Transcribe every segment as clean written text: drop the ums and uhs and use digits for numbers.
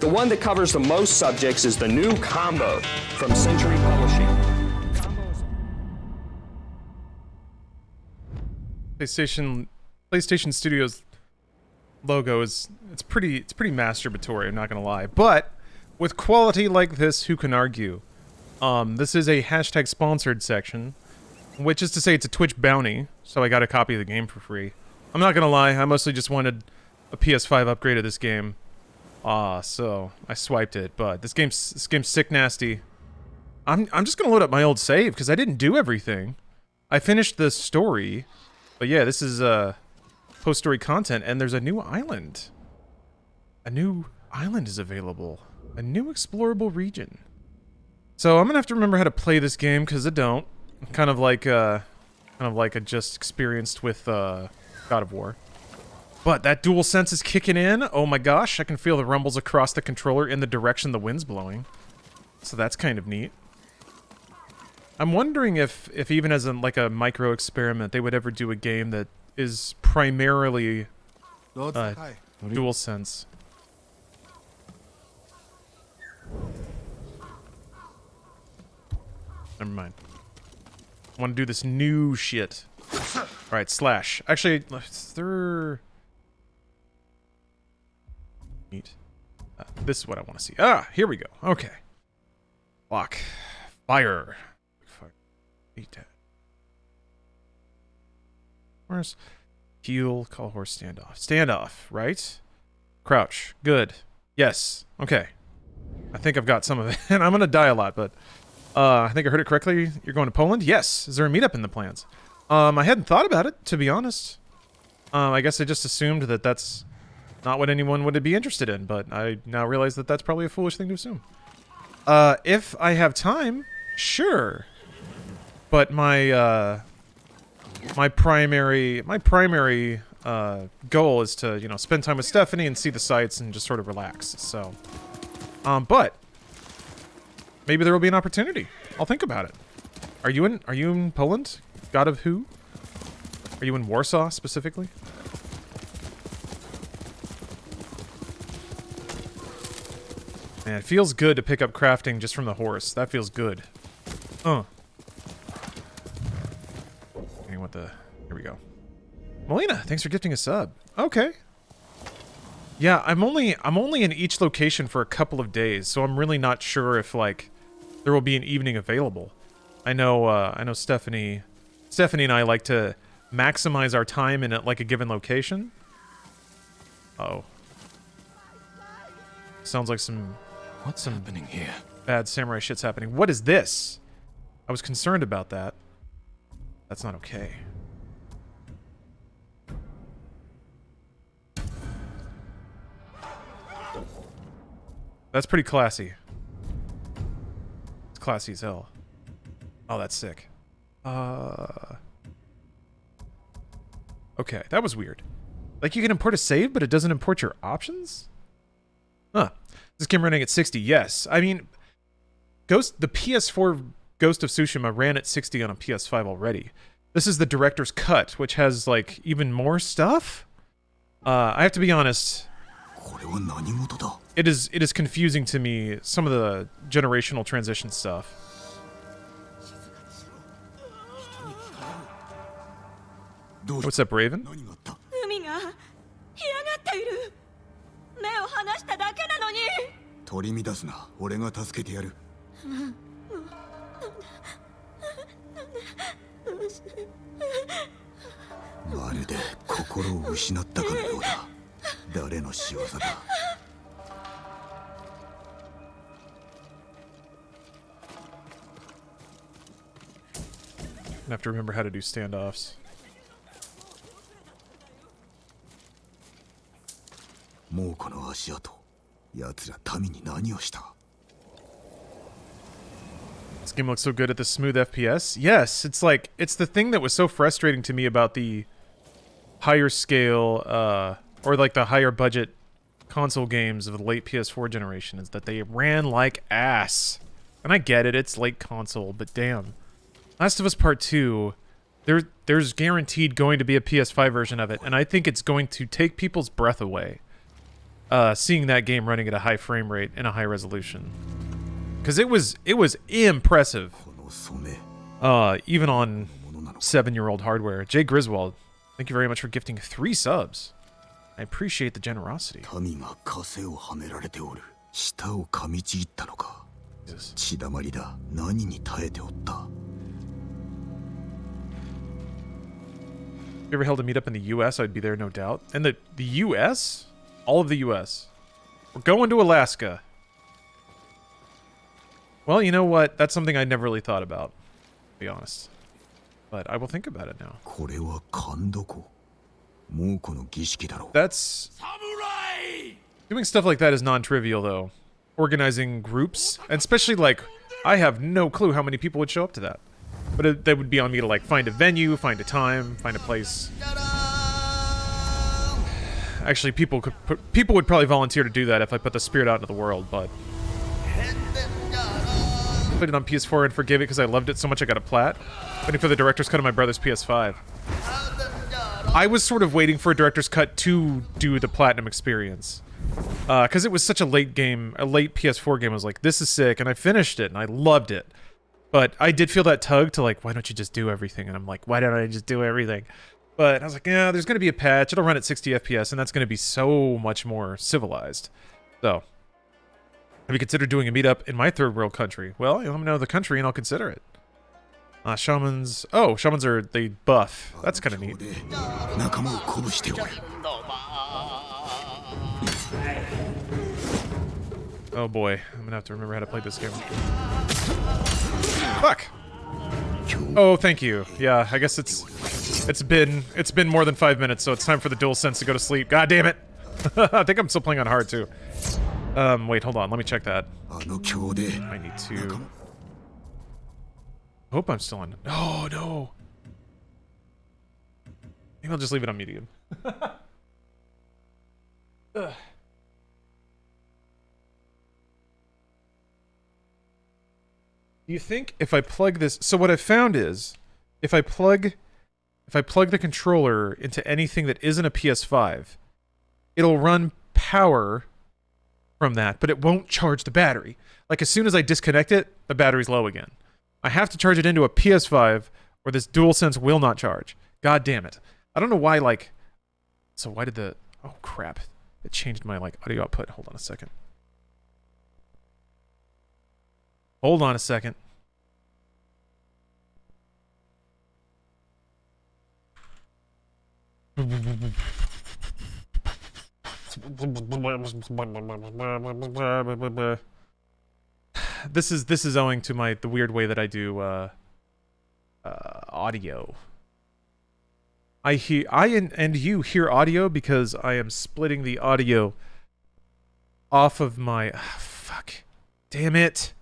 The one that covers the most subjects is the new Combo from Century Publishing. PlayStation Studios logo it's pretty masturbatory, I'm not gonna lie. But with quality like this, who can argue? This is a hashtag sponsored section, which is to say it's a Twitch bounty, so I got a copy of the game for free. I'm not gonna lie, I mostly just wanted a PS5 upgrade of this game. So I swiped it, but this game's sick nasty. I'm just gonna load up my old save because I didn't do everything. I finished the story, but yeah, this is post-story content, and there's a new island. A new island is available. A new explorable region. So I'm gonna have to remember how to play this game because I don't. Kind of like I just experienced with God of War. But that dual sense is kicking in. Oh my gosh, I can feel the rumbles across the controller in the direction the wind's blowing. So that's kind of neat. I'm wondering if even as like a micro experiment, they would ever do a game that is primarily dual sense. Never mind. I want to do this new shit. Alright, slash. Actually, there... Neat. This is what I want to see. Ah, here we go. Okay. Lock. Fire. Where's heal? Call horse. Standoff. Standoff. Right. Crouch. Good. Yes. Okay. I think I've got some of it. And I'm gonna die a lot, but I think I heard it correctly. You're going to Poland? Yes. Is there a meetup in the plans? I hadn't thought about it, to be honest. I guess I just assumed that that's not what anyone would be interested in, but I now realize that that's probably a foolish thing to assume. If I have time, sure. But my primary goal is to, you know, spend time with Stephanie and see the sights and just sort of relax. So, but maybe there will be an opportunity. I'll think about it. Are you in Poland? God of who? Are you in Warsaw specifically? Man, it feels good to pick up crafting just from the horse. That feels good. Hey, what the... Here we go. Melina, thanks for gifting a sub. Okay. Yeah, I'm only in each location for a couple of days, so I'm really not sure if, like, there will be an evening available. I know Stephanie and I like to maximize our time in, like, a given location. Uh-oh. Sounds like what's happening here? Bad samurai shit's happening. What is this? I was concerned about that. That's not okay. That's pretty classy. It's classy as hell. Oh, that's sick. Okay, that was weird. Like, you can import a save, but it doesn't import your options? Huh. This game running at 60, yes. I mean, the PS4 Ghost of Tsushima ran at 60 on a PS5 already. This is the director's cut, which has, like, even more stuff? I have to be honest. It is confusing to me, some of the generational transition stuff. What's up, Raven? I have to remember how to do standoffs. This game looks so good at the smooth FPS. Yes, it's like, it's the thing that was so frustrating to me about the higher scale, or like the higher budget console games of the late PS4 generation, is that they ran like ass. And I get it, it's late console, but damn. Last of Us Part 2, there's guaranteed going to be a PS5 version of it, and I think it's going to take people's breath away. seeing that game running at a high frame rate and a high resolution. Because it was impressive. Even on 7-year-old hardware. Jay Griswold, thank you very much for gifting 3 subs. I appreciate the generosity. Jesus. You ever held a meetup in the US? I'd be there, no doubt. And the US? All of the US. We're going to Alaska. Well, you know what? That's something I never really thought about, to be honest. But I will think about it now. That's... Doing stuff like that is non-trivial, though. Organizing groups, and especially, like, I have no clue how many people would show up to that. But that would be on me to, like, find a venue, find a time, find a place. Actually, people would probably volunteer to do that if I put the spirit out into the world, but... I played it on PS4 and forgave it because I loved it so much I got a plat. Waiting for the director's cut of my brother's PS5. I was sort of waiting for a director's cut to do the platinum experience. Because it was such a late game, a late PS4 game. I was like, this is sick, and I finished it, and I loved it. But I did feel that tug to like, why don't you just do everything? And I'm like, why don't I just do everything? But I was like, yeah, there's going to be a patch. It'll run at 60 FPS, and that's going to be so much more civilized. So, have you considered doing a meetup in my third world country? Well, you let me know the country, and I'll consider it. Shamans... Oh, Shamans are... They buff. That's kind of neat. Oh boy, I'm gonna have to remember how to play this game. Fuck! Oh, thank you. Yeah, I guess it's been more than 5 minutes, so it's time for the DualSense to go to sleep. God damn it! I think I'm still playing on hard too. Wait, hold on. Let me check that. I need to... Hope I'm still on... Oh, no! Maybe I'll just leave it on medium. Ugh. Do you think if I plug this... So what I found is, if I plug the controller into anything that isn't a PS5, it'll run power from that, but it won't charge the battery. Like, as soon as I disconnect it, the battery's low again. I have to charge it into a PS5, or this DualSense will not charge. God damn it. I don't know why, like... So why did the... Oh, crap. It changed my, like, audio output. Hold on a second. Hold on a second. This is owing to the weird way that I do audio. I and you hear audio because I am splitting the audio off of my fuck. Damn it.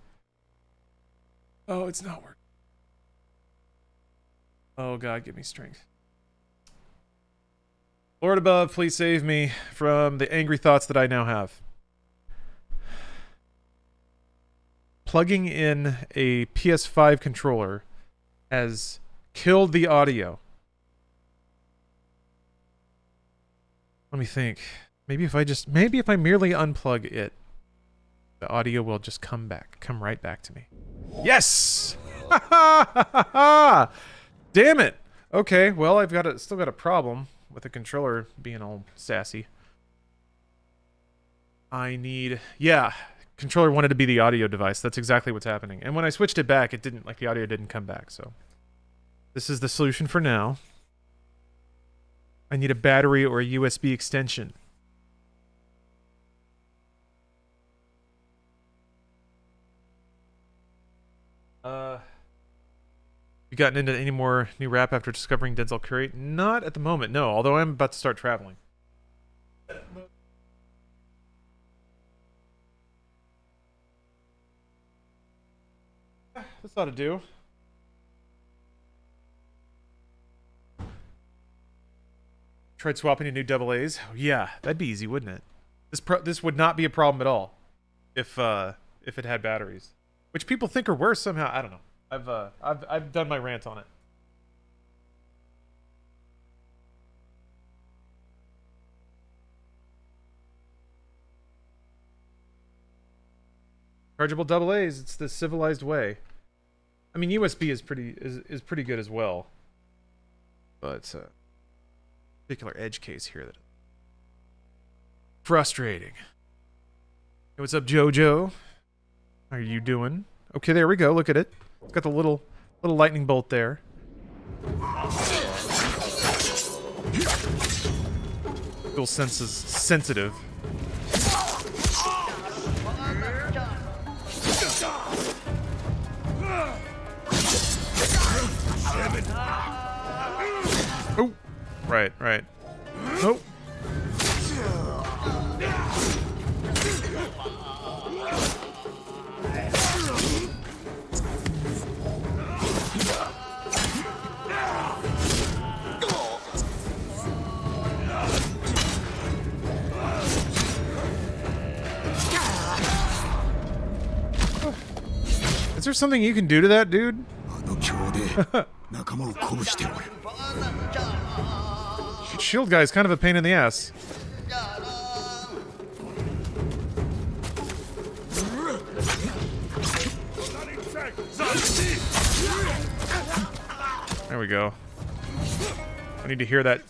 Oh, it's not working. Oh God, give me strength. Lord above, please save me from the angry thoughts that I now have. Plugging in a PS5 controller has killed the audio. Let me think. Maybe if I merely unplug it, the audio will just come right back to me. Yes! Damn it! Okay, well, still got a problem with the controller being all sassy. Yeah, controller wanted to be the audio device. That's exactly what's happening. And when I switched it back, the audio didn't come back, so. This is the solution for now. I need a battery or a USB extension. You gotten into any more new rap after discovering Denzel Curry? Not at the moment, no. Although I'm about to start traveling. This ought to do. Tried swapping to new double A's. Oh, yeah, that'd be easy, wouldn't it? This would not be a problem at all if it had batteries, which people think are worse somehow. I don't know. I've done my rant on it. Chargeable double A's. It's the civilized way. I mean, USB is pretty good as well. But it's a particular edge case here that frustrating. Hey, what's up, JoJo? How are you doing? Okay, there we go. Look at it. It's got the little lightning bolt there. Dual sense is sensitive. Oh, right. Nope. Is there something you can do to that, dude? Shield guy's kind of a pain in the ass. There we go. I need to hear that.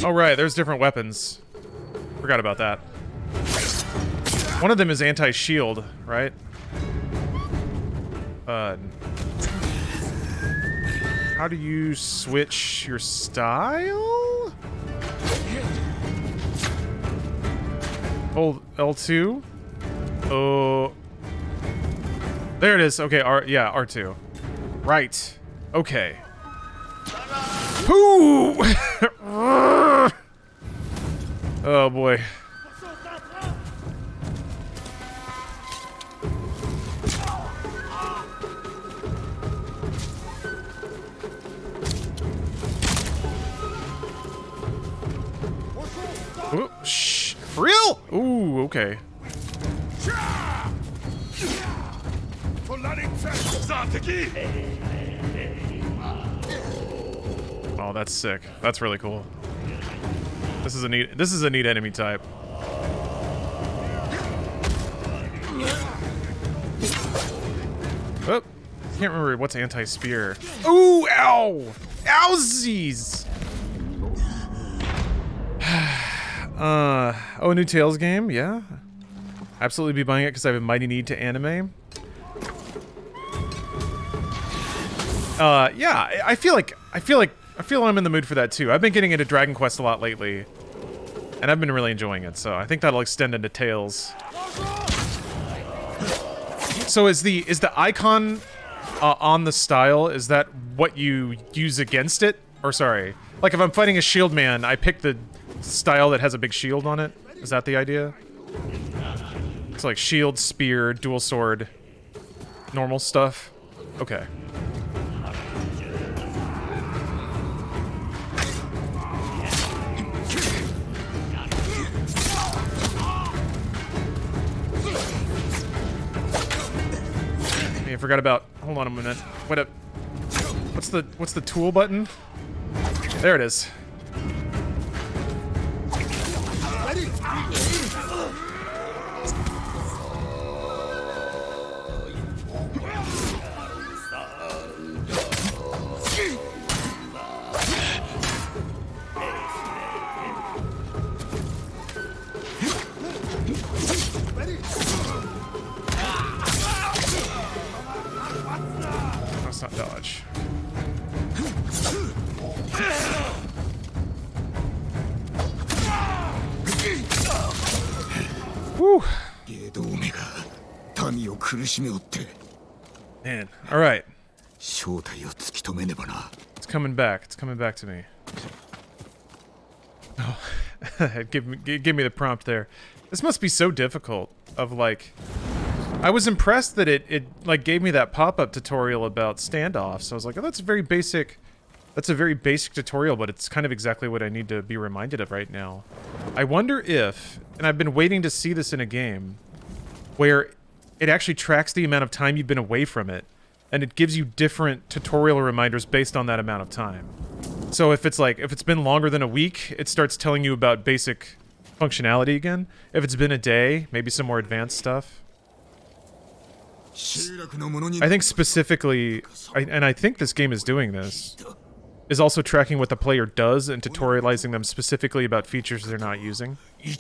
Oh right, there's different weapons. Forgot about that. One of them is anti-shield, right? How do you switch your style? Hold L2. Oh, there it is. Okay, R2. Right. Okay. Ooh! Oh boy. Ooh, shh. For real? Ooh, okay. Oh, that's sick. That's really cool. This is a neat enemy type. Oh, can't remember what's anti-spear. Ooh, ow! Owsies! Oh, a new Tales game? Yeah. Absolutely be buying it because I have a mighty need to anime. Yeah, I feel I'm in the mood for that too. I've been getting into Dragon Quest a lot lately, and I've been really enjoying it, so I think that'll extend into Tales. So is the icon on the style, is that what you use against it? Or sorry, like if I'm fighting a shield man, I pick the style that has a big shield on it? Is that the idea? It's like shield, spear, dual sword, normal stuff? Okay. I forgot about. Hold on a minute. What's the tool button? There it is. That's not dodge. Whew. Man, alright. It's coming back. It's coming back to me. Oh, give me the prompt there. This must be so difficult of like... I was impressed that it like gave me that pop-up tutorial about standoff, so I was like, oh, that's a very basic tutorial, but it's kind of exactly what I need to be reminded of right now. I wonder if, and I've been waiting to see this in a game, where it actually tracks the amount of time you've been away from it, and it gives you different tutorial reminders based on that amount of time. So if it's been longer than a week, it starts telling you about basic functionality again. If it's been a day, maybe some more advanced stuff. I think specifically, and I think this game is doing this, is also tracking what the player does and tutorializing them specifically about features they're not using. But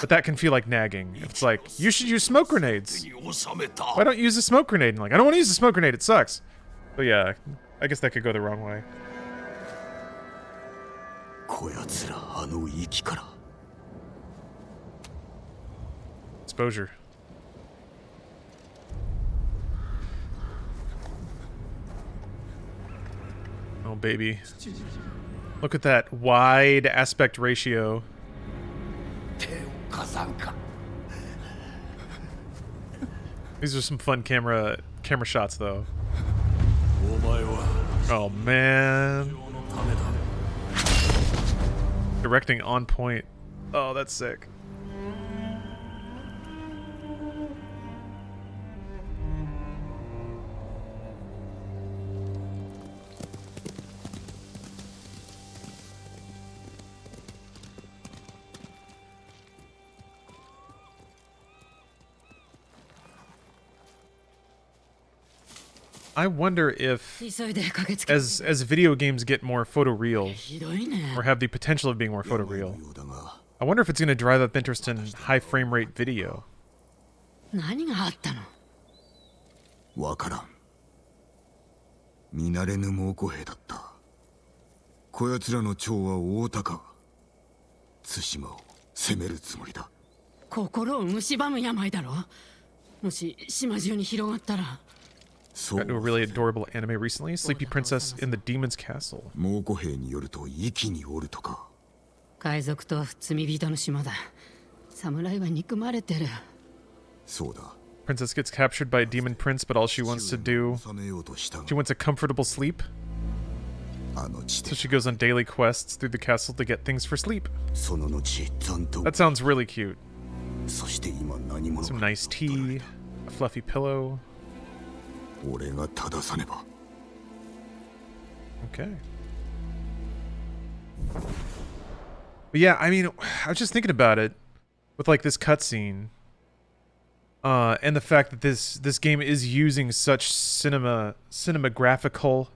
that can feel like nagging. If it's like, you should use smoke grenades. Why don't you use a smoke grenade? And like, I don't want to use a smoke grenade, it sucks. But yeah, I guess that could go the wrong way. Exposure. Oh, baby. Look at that wide aspect ratio. These are some fun camera shots, though. Oh, man. Directing on point. Oh, that's sick. I wonder if, as video games get more photoreal, or have the potential of being more photoreal, I wonder if it's going to drive up interest in high frame rate video. Got into a really adorable anime recently, Sleepy Princess in the Demon's Castle. Princess gets captured by a demon prince, but all she wants to do, she wants a comfortable sleep. So she goes on daily quests through the castle to get things for sleep. That sounds really cute. Some nice tea, a fluffy pillow. Okay. But yeah, I mean, I was just thinking about it with like this cutscene, and the fact that this game is using such cinematological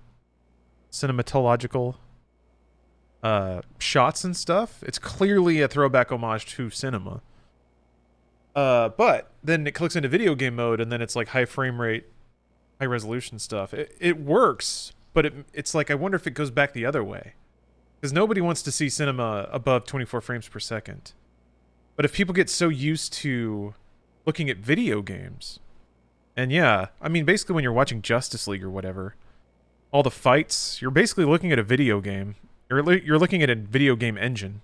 shots and stuff. It's clearly a throwback homage to cinema. But then it clicks into video game mode, and then it's like high frame rate, high resolution stuff. It works, but it's like, I wonder if it goes back the other way. Because nobody wants to see cinema above 24 frames per second. But if people get so used to looking at video games, and yeah, I mean, basically when you're watching Justice League or whatever, all the fights, you're basically looking at a video game. You're looking at a video game engine.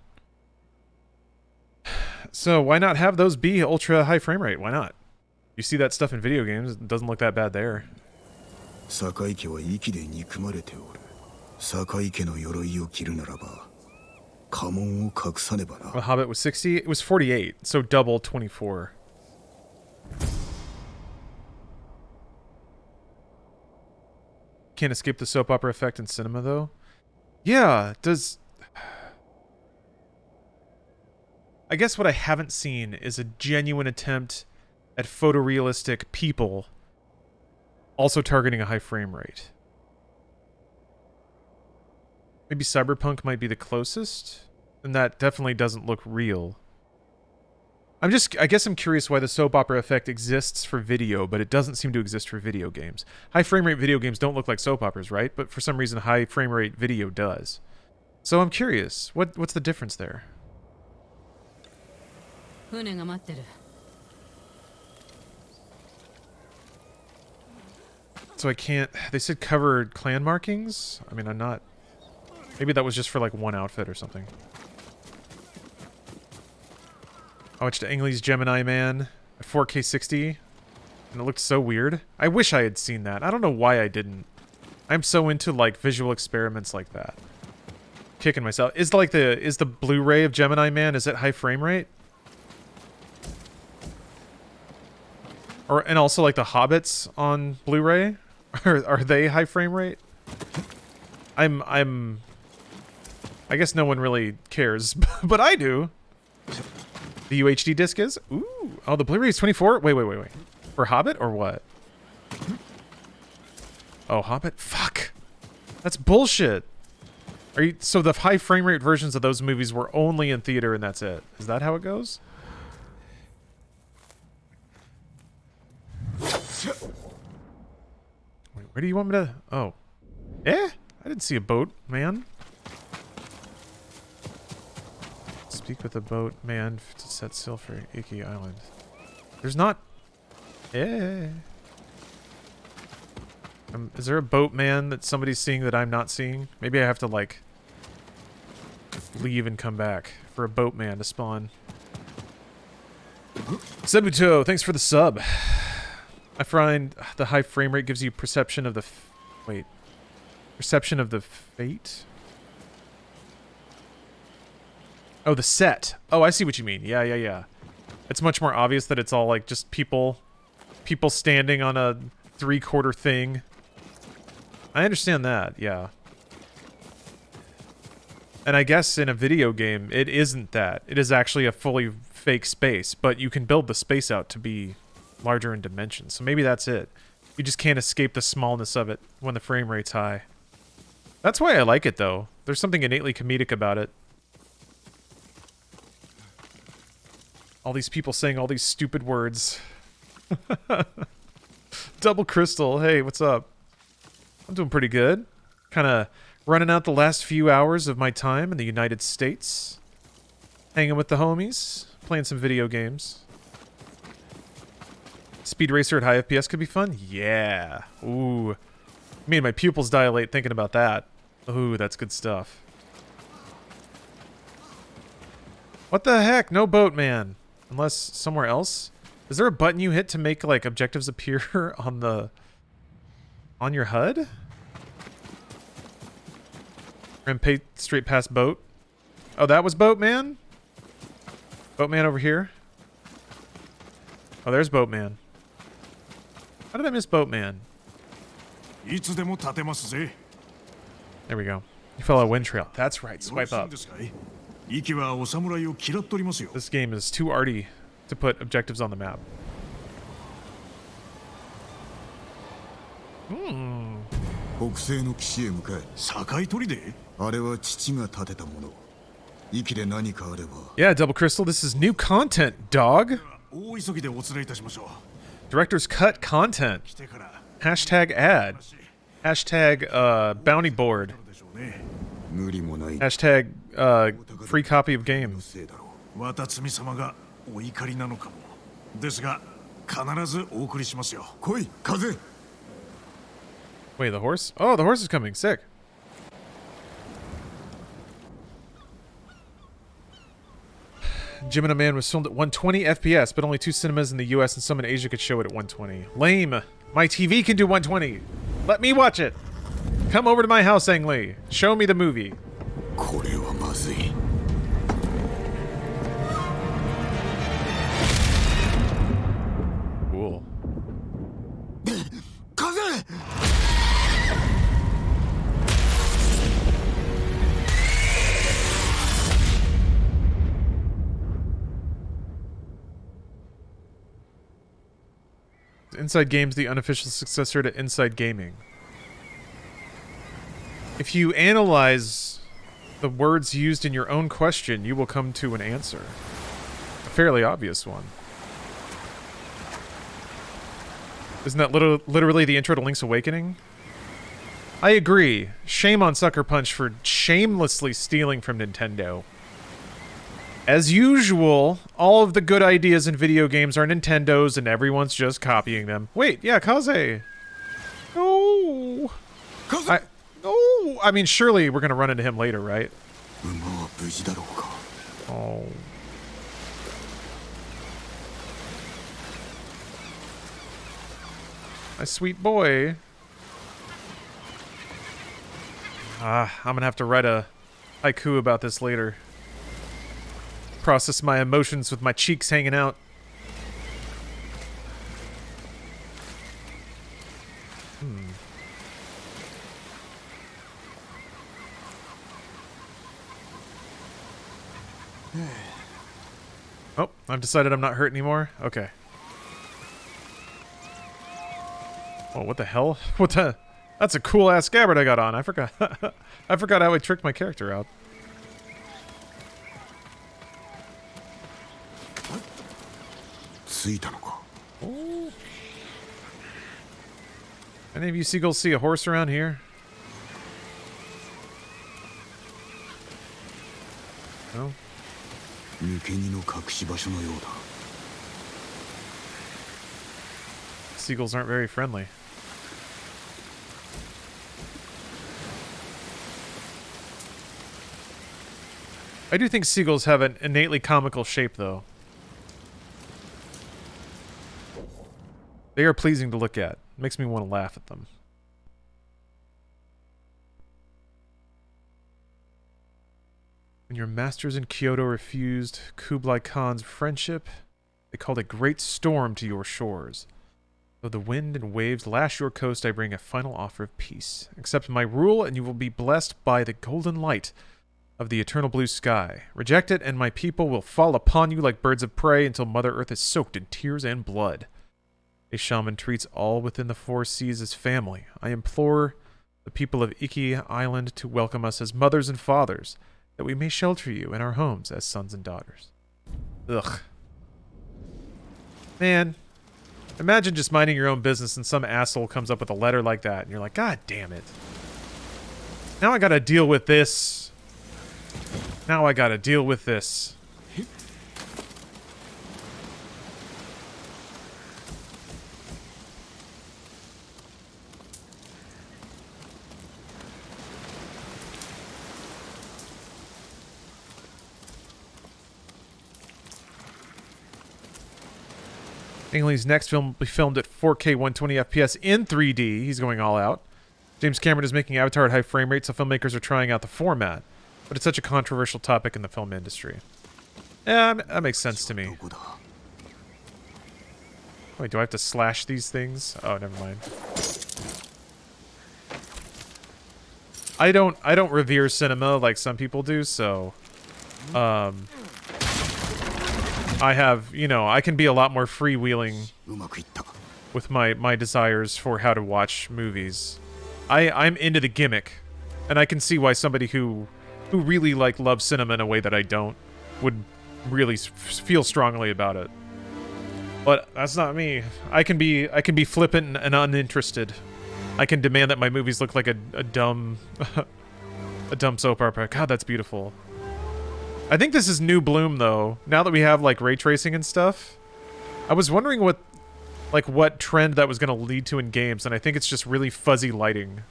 So why not have those be ultra high frame rate? Why not? You see that stuff in video games, it doesn't look that bad there. The Hobbit was 60, it was 48, so double 24. Can't escape the soap opera effect in cinema, though. Yeah, I guess what I haven't seen is a genuine attempt at photorealistic people also targeting a high frame rate. Maybe Cyberpunk might be the closest, and that definitely doesn't look real. I guess I'm curious why the soap opera effect exists for video, but it doesn't seem to exist for video games. High frame rate video games don't look like soap operas, right? But for some reason, high frame rate video does. So I'm curious, what's the difference there? So I can't... They said covered clan markings? I mean, I'm not... Maybe that was just for, like, one outfit or something. I watched Ang Lee's Gemini Man at 4K 60, and it looked so weird. I wish I had seen that. I don't know why I didn't. I'm so into, like, visual experiments like that. Kicking myself. Is the Blu-ray of Gemini Man, is it high frame rate? And also like the Hobbits on Blu-ray, are they high frame rate? I guess no one really cares, but I do. The UHD disc is? Ooh. Oh, the Blu-ray is 24? Wait. For Hobbit or what? Oh, Hobbit? Fuck. That's bullshit. Are you so the high frame rate versions of those movies were only in theater and that's it? Is that how it goes? Wait, where do you want me to? Oh. Eh? I didn't see a boat, man. Speak with the boat, man, to set sail for Iki Island. There's not... Eh. Is there a boatman that somebody's seeing that I'm not seeing? Maybe I have to, like, leave and come back for a boatman to spawn. Sebuto, thanks for the sub. I find the high frame rate gives you perception of the... Wait. Perception of the fate? Oh, the set. Oh, I see what you mean. Yeah. It's much more obvious that it's all, like, just people standing on a 3/4 thing. I understand that, yeah. And I guess in a video game, it isn't that. It is actually a fully fake space, but you can build the space out to be larger in dimensions. So maybe that's it. You just can't escape the smallness of it when the frame rate's high. That's why I like it, though. There's something innately comedic about it. All these people saying all these stupid words. Double Crystal, hey, what's up? I'm doing pretty good. Kind of running out the last few hours of my time in the United States. Hanging with the homies. Playing some video games. Speed Racer at high FPS could be fun? Yeah. Ooh. Made my pupils dilate thinking about that. Ooh, that's good stuff. What the heck? No boatman. Unless somewhere else? Is there a button you hit to make, like, objectives appear on the... on your HUD? And pay straight past boat? Oh, that was boatman? Boatman over here? Oh, there's boatman. How did I miss boatman? There we go. You fell a wind trail. That's right. Swipe up. This game is too arty to put objectives on the map. Yeah, Double Crystal, this is new content, dog. Director's cut content. Hashtag ad. Hashtag bounty board. Hashtag free copy of game. Wait, the horse? Oh, the horse is coming. Sick. Gemini Man was filmed at 120 FPS, but only 2 cinemas in the US and some in Asia could show it at 120. Lame. My TV can do 120. Let me watch it. Come over to my house, Ang Lee. Show me the movie. Cool. Inside Games, the unofficial successor to Inside Gaming. If you analyze the words used in your own question, you will come to an answer. A fairly obvious one. Isn't that literally the intro to Link's Awakening? I agree. Shame on Sucker Punch for shamelessly stealing from Nintendo. As usual, all of the good ideas in video games are Nintendo's and everyone's just copying them. Wait, yeah, Kaze. No. No. I mean, surely we're going to run into him later, right? Oh. My sweet boy. I'm going to have to write a haiku about this later. Process my emotions with my cheeks hanging out. Oh, I've decided I'm not hurt anymore? Okay. Oh, what the hell? What the... That's a cool-ass scabbard I got on. I forgot. I forgot how I tricked my character out. Oh. Any of you seagulls see a horse around here? No? Seagulls aren't very friendly. I do think seagulls have an innately comical shape, though. They are pleasing to look at. Makes me want to laugh at them. When your masters in Kyoto refused Kublai Khan's friendship, they called a great storm to your shores. Though the wind and waves lash your coast, I bring a final offer of peace. Accept my rule, and you will be blessed by the golden light of the eternal blue sky. Reject it, and my people will fall upon you like birds of prey until Mother Earth is soaked in tears and blood. A shaman treats all within the four seas as family. I implore the people of Iki Island to welcome us as mothers and fathers, that we may shelter you in our homes as sons and daughters. Ugh. Man, imagine just minding your own business and some asshole comes up with a letter like that, and you're like, God damn it. Now I gotta deal with this. Now I gotta deal with this. Ang Lee's next film will be filmed at 4K 120 FPS in 3D. He's going all out. James Cameron is making Avatar at high frame rates, so filmmakers are trying out the format. But it's such a controversial topic in the film industry. Yeah, that makes sense to me. Wait, do I have to slash these things? Oh, never mind. I don't revere cinema like some people do, so I have, you know, I can be a lot more freewheeling with my desires for how to watch movies. I'm into the gimmick, and I can see why somebody who really like loves cinema in a way that I don't would really feel strongly about it. But that's not me. I can be flippant and uninterested. I can demand that my movies look like a dumb a dumb soap opera. God, that's beautiful. I think this is new bloom, though. Now that we have, like, ray tracing and stuff. I was wondering what trend that was going to lead to in games, and I think it's just really fuzzy lighting.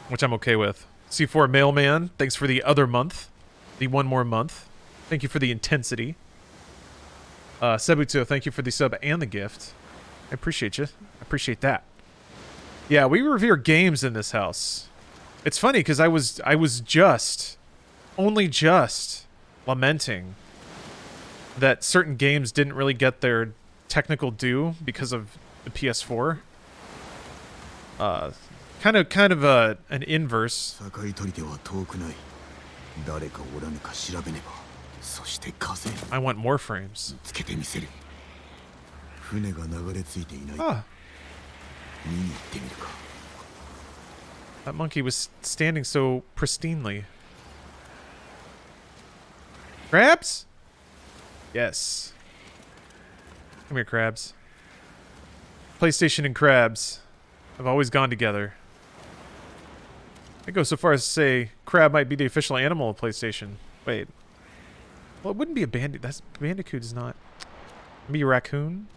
Which I'm okay with. C4 Mailman, thanks for the other month. The one more month. Thank you for the intensity. Sebutsu, thank you for the sub and the gift. I appreciate you. I appreciate that. Yeah, we revere games in this house. It's funny, because I was just... only just lamenting that certain games didn't really get their technical due because of the PS4. Kind of an inverse. I want more frames. Ah. That monkey was standing so pristinely. Crabs? Yes. Come here, crabs. PlayStation and crabs have always gone together. I go so far as to say crab might be the official animal of PlayStation. Wait. Well, it wouldn't be a bandit. That's Bandicoot is not. Maybe a raccoon?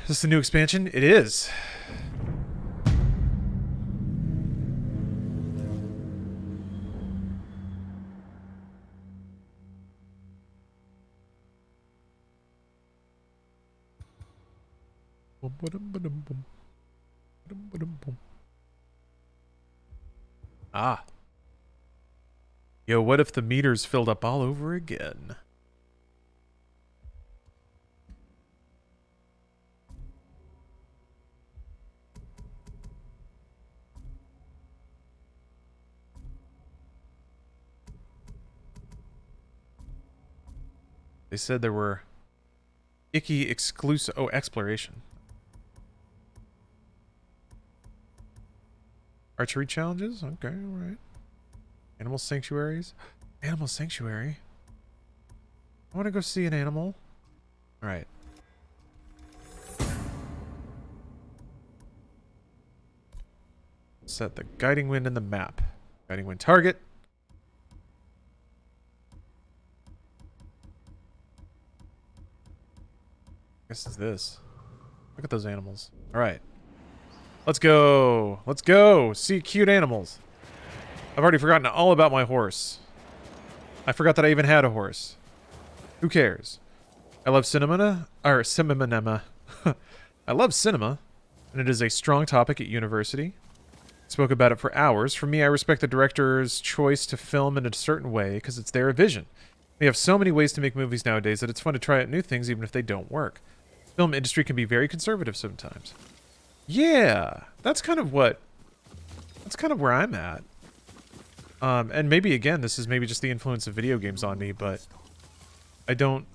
Is this the new expansion? It is. Ah. Yo, what if the meters filled up all over again? They said there were icky exclusive... Oh, exploration. Archery challenges? Okay, alright. Animal sanctuaries? Animal sanctuary? I want to go see an animal. Alright. Set the guiding wind in the map. Guiding wind target. I guess it's this. Look at those animals. Alright. Let's go. Let's go. See cute animals. I've already forgotten all about my horse. I forgot that I even had a horse. Who cares? I love cinema. I love cinema, and it is a strong topic at university. Spoke about it for hours. For me, I respect the director's choice to film in a certain way because it's their vision. We have so many ways to make movies nowadays that it's fun to try out new things even if they don't work. Film industry can be very conservative sometimes. Yeah, that's kind of where I'm at. And maybe again, this is maybe just the influence of video games on me, but I don't.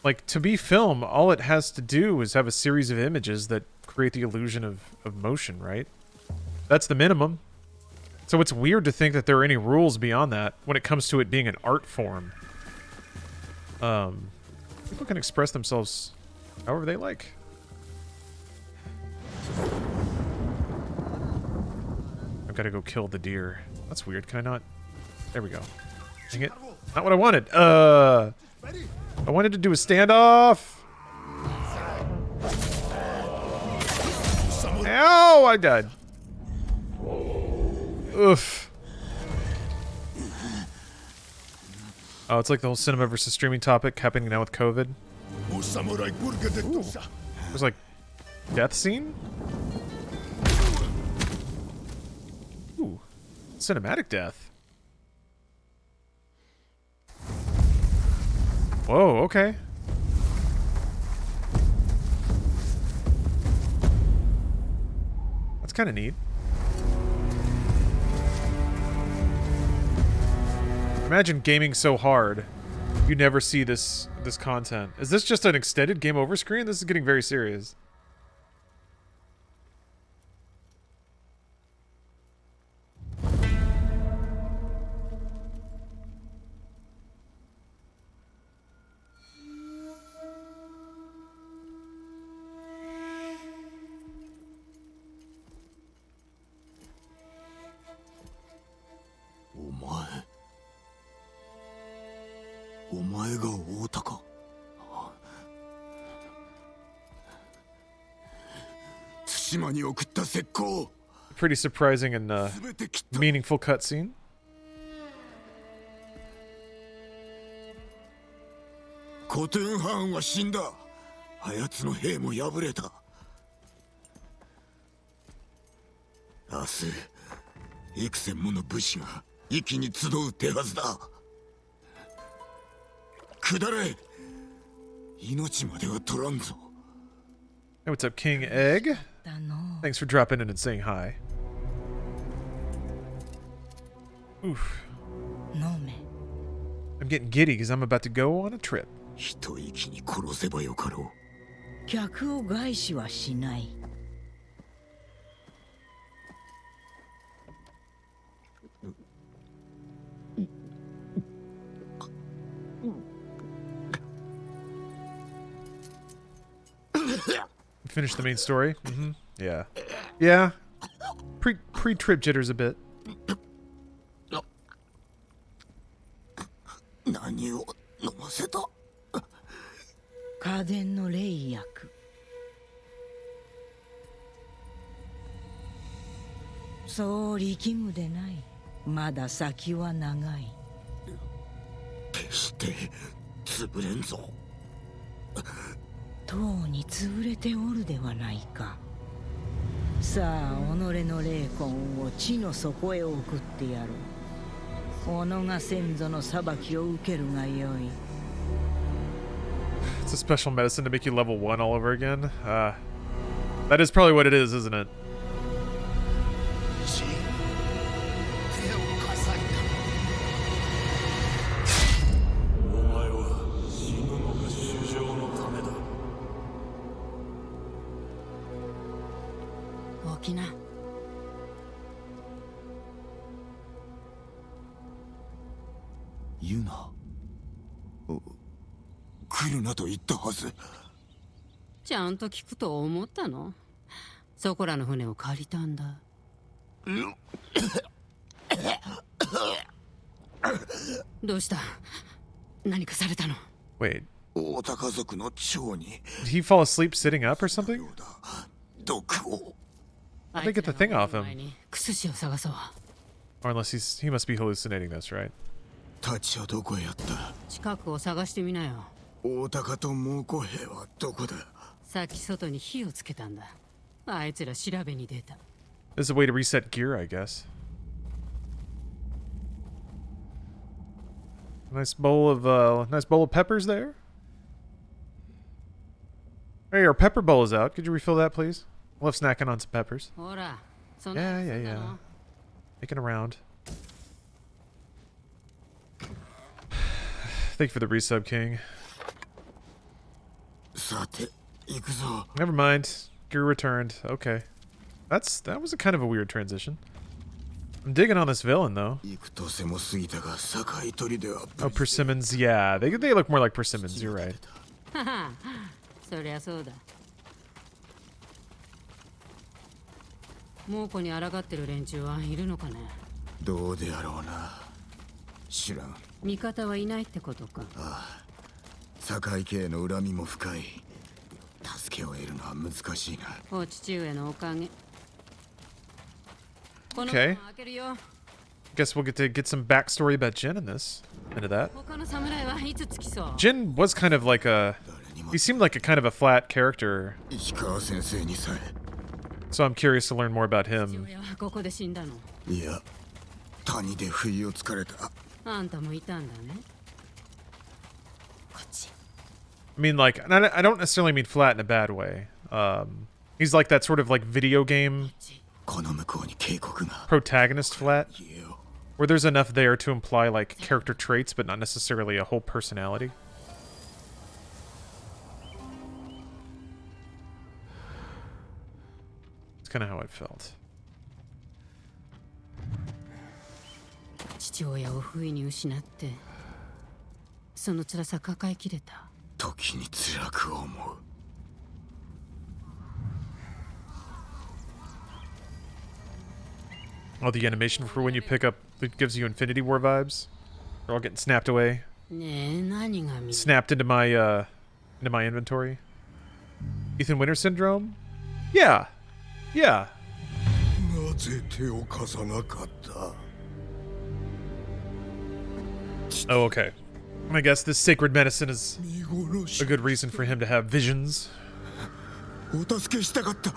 Like, to be film, all it has to do is have a series of images that create the illusion of motion, right? That's the minimum. So it's weird to think that there are any rules beyond that when it comes to it being an art form. People can express themselves however they like. I've got to go kill the deer. That's weird. Can I not? There we go. Dang it. Not what I wanted. I wanted to do a standoff. Ow! I died. Oof. Oh, it's like the whole cinema versus streaming topic happening now with COVID. Ooh. There's like death scene? Ooh. Cinematic death. Whoa, okay. That's kind of neat. Imagine gaming so hard, you never see this content. Is this just an extended game over screen? This is getting very serious. Pretty surprising and meaningful cutscene. Hey, what's up, King Egg? Thanks for dropping in and saying hi. Oof. I'm getting giddy because I'm about to go on a trip. Finish the main story. Mm-hmm. Yeah. Yeah. Pre-trip jitters a bit. It's a special medicine to make you level 1 all over again. That is probably what it is, isn't it? きな。ユナ。来るなと言ったはず。ちゃんと聞くと思ったの？そこらの船を借りたんだ。どうした？何かされたの？ Wait, 大田家族の長に did he fall asleep sitting up or something? 毒を。 How'd they get the thing off him? 前にクスシを探そう。 Or unless he must be hallucinating this, right? タチはどこへやった？近くを探してみなよ。大高と猛虎兵はどこだ？さっき外に火をつけたんだ。あいつら調べに出た。 This is a way to reset gear, I guess. Nice bowl of peppers there. Hey, our pepper bowl is out. Could you refill that, please? Love snacking on some peppers. ほら、そんな Yeah, の yeah, すんだ yeah. ろ。 Making around. Thank you for the resub, King. さて、行くぞ。 Never mind. Gear returned. Okay. That was a kind of a weird transition. I'm digging on this villain, though. 幾年も過ぎたが堺砦では Oh, Persimmons. Yeah, they look more like persimmons. You're right. はは、そりゃそうだ。猛虎に抗ってる連中はいるのかね。どうであろうな。知らん。味方はいないってことか。堺家の恨みも深い。助けを得るのは難しいな。お父上のおかげ。この Okay. 門開けるよ。 Guess we'll get some backstory about Jin in this. Into that. 他の侍はいつ着きそう？ Jin was kind of like a... He seemed like a kind of a flat character. 石川先生にさ So I'm curious to learn more about 父 him. 親はここで死んだの。え。いや、谷で不意をつかれた。あんたもいたんだね。こっち。 I mean, like, and I don't necessarily mean flat in a bad way. He's like that sort of like video game この向こうに警告が。 protagonist flat, 言えよ。 where there's enough there to imply like character traits, but not necessarily a whole personality. It's kind of how it felt. 父親を不意に失って、その辛さ抱えきれた。時に辛く思う。 Oh, the animation for when you pick up it gives you Infinity War vibes. They're all getting snapped away, ねえ、何が見 snapped into my inventory. Ethan Winter syndrome? Yeah, yeah. なぜ手を貸さなかった？ Oh, okay. I guess this sacred medicine is 見殺し a good reason for him to have visions. お助けしたかった。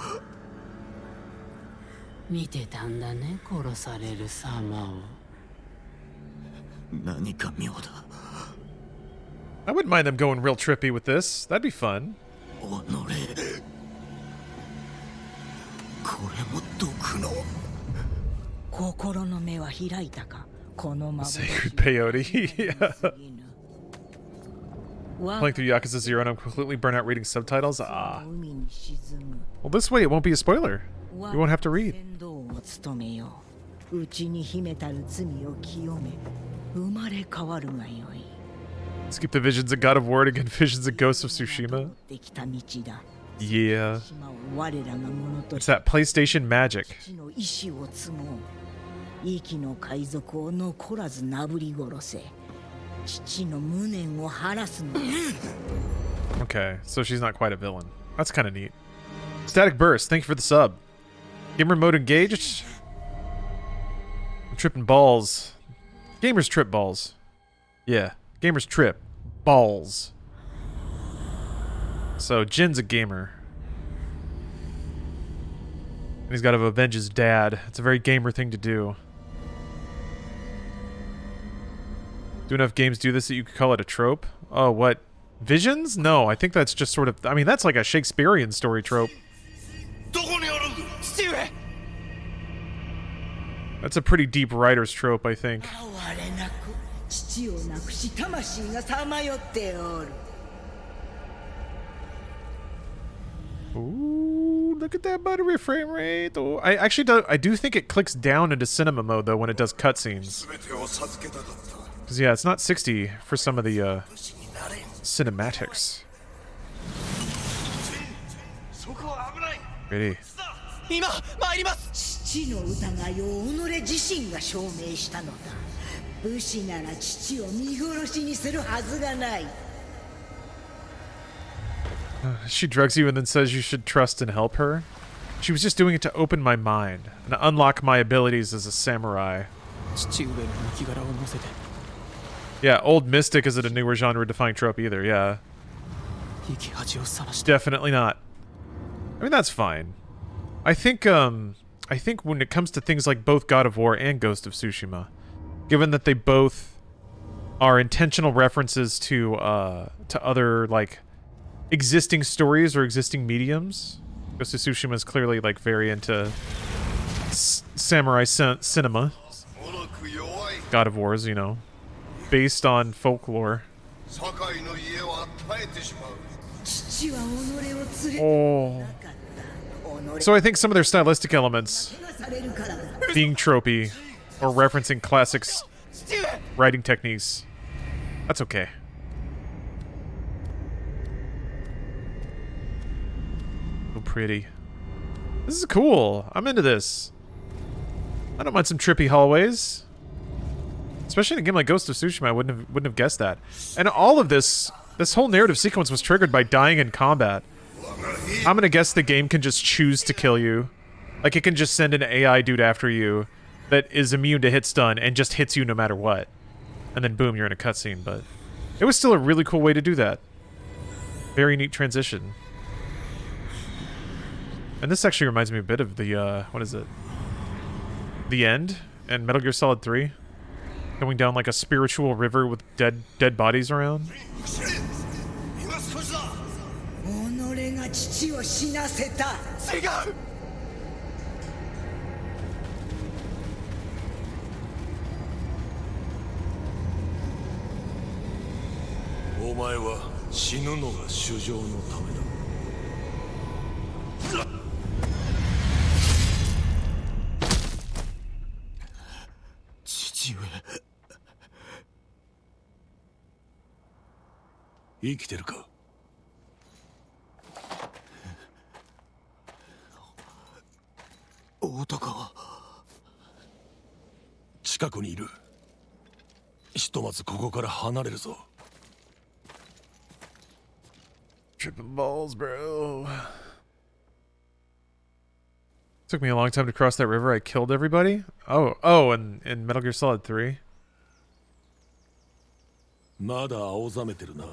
見てたんだね、殺される様を。何か妙だ。 I wouldn't mind them going real trippy with this. That'd be fun. 己。これも毒の。心の目は開いたか。このまま Sacred peyote. Yeah. Playing through Yakuza 0 and I'm completely burnt out reading subtitles. Ah. 海に沈む Well, this way it won't be a spoiler. You won't have to read. 先導を務めよう。内に秘めたる罪を清め、生まれ変わるがよい。 Skip the visions of God of War to get visions of Ghosts of Tsushima. できた道だ。 Yeah. 島を我らがものと It's し that PlayStation magic. 父の意志を継ごう。息の海賊を残らずなぶり殺せ。父の無念を晴らすのだ。 Okay, so she's not quite a villain. That's kind of neat. Static Burst, thank you for the sub. Gamer mode engaged. I'm tripping balls. Gamers trip balls. Yeah, gamers trip balls. So Jin's a gamer. And he's got to avenge his dad. It's a very gamer thing to do. Do enough games do this that you could call it a trope? Oh, what? Visions? No, I think that's just sort of... I mean, that's like a Shakespearean story trope. That's a pretty deep writer's trope, I think. 哀れなく父を亡くし魂がさまよっておる。 Ooh. Ooh, look at that buttery frame rate. Oh, I do think it clicks down into cinema mode though when it does cutscenes. Because yeah, it's not 60 for some of the cinematics. Ready. 今参ります。父の疑いを己自身が証明したのだ。武士なら父を見殺しにするはずがない。 She drugs you and then says you should trust and help her. She was just doing it to open my mind and unlock my abilities as a samurai. Yeah, old mystic isn't a newer genre-defying trope either, yeah. Definitely not. I mean, that's fine. I think when it comes to things like both God of War and Ghost of Tsushima, given that they both are intentional references to other, like, existing stories or existing mediums, Ghost of Tsushima is clearly, like, very into samurai cinema. God of War is, you know, based on folklore. Oh. So I think some of their stylistic elements, being tropey or referencing classics writing techniques, that's okay. So pretty. This is cool. I'm into this. I don't mind some trippy hallways. Especially in a game like Ghost of Tsushima, I wouldn't have guessed that. And all of this whole narrative sequence was triggered by dying in combat. I'm gonna guess the game can just choose to kill you. Like, it can just send an AI dude after you that is immune to hit stun and just hits you no matter what. And then boom, you're in a cutscene, but it was still a really cool way to do that. Very neat transition. And this actually reminds me a bit of the, what is it? The End and Metal Gear Solid 3. Going down like a spiritual river with dead bodies around. 己が父を死なせた。違う。お前は死ぬのが主情のためだ。父上。生きてるか？大高は近くにいる。ひとまずここから離れるぞ。Trippin' balls, bro. Took me a long time to cross that river. I killed everybody. Oh, and in Metal Gear Solid 3. まだ青ざめてるな。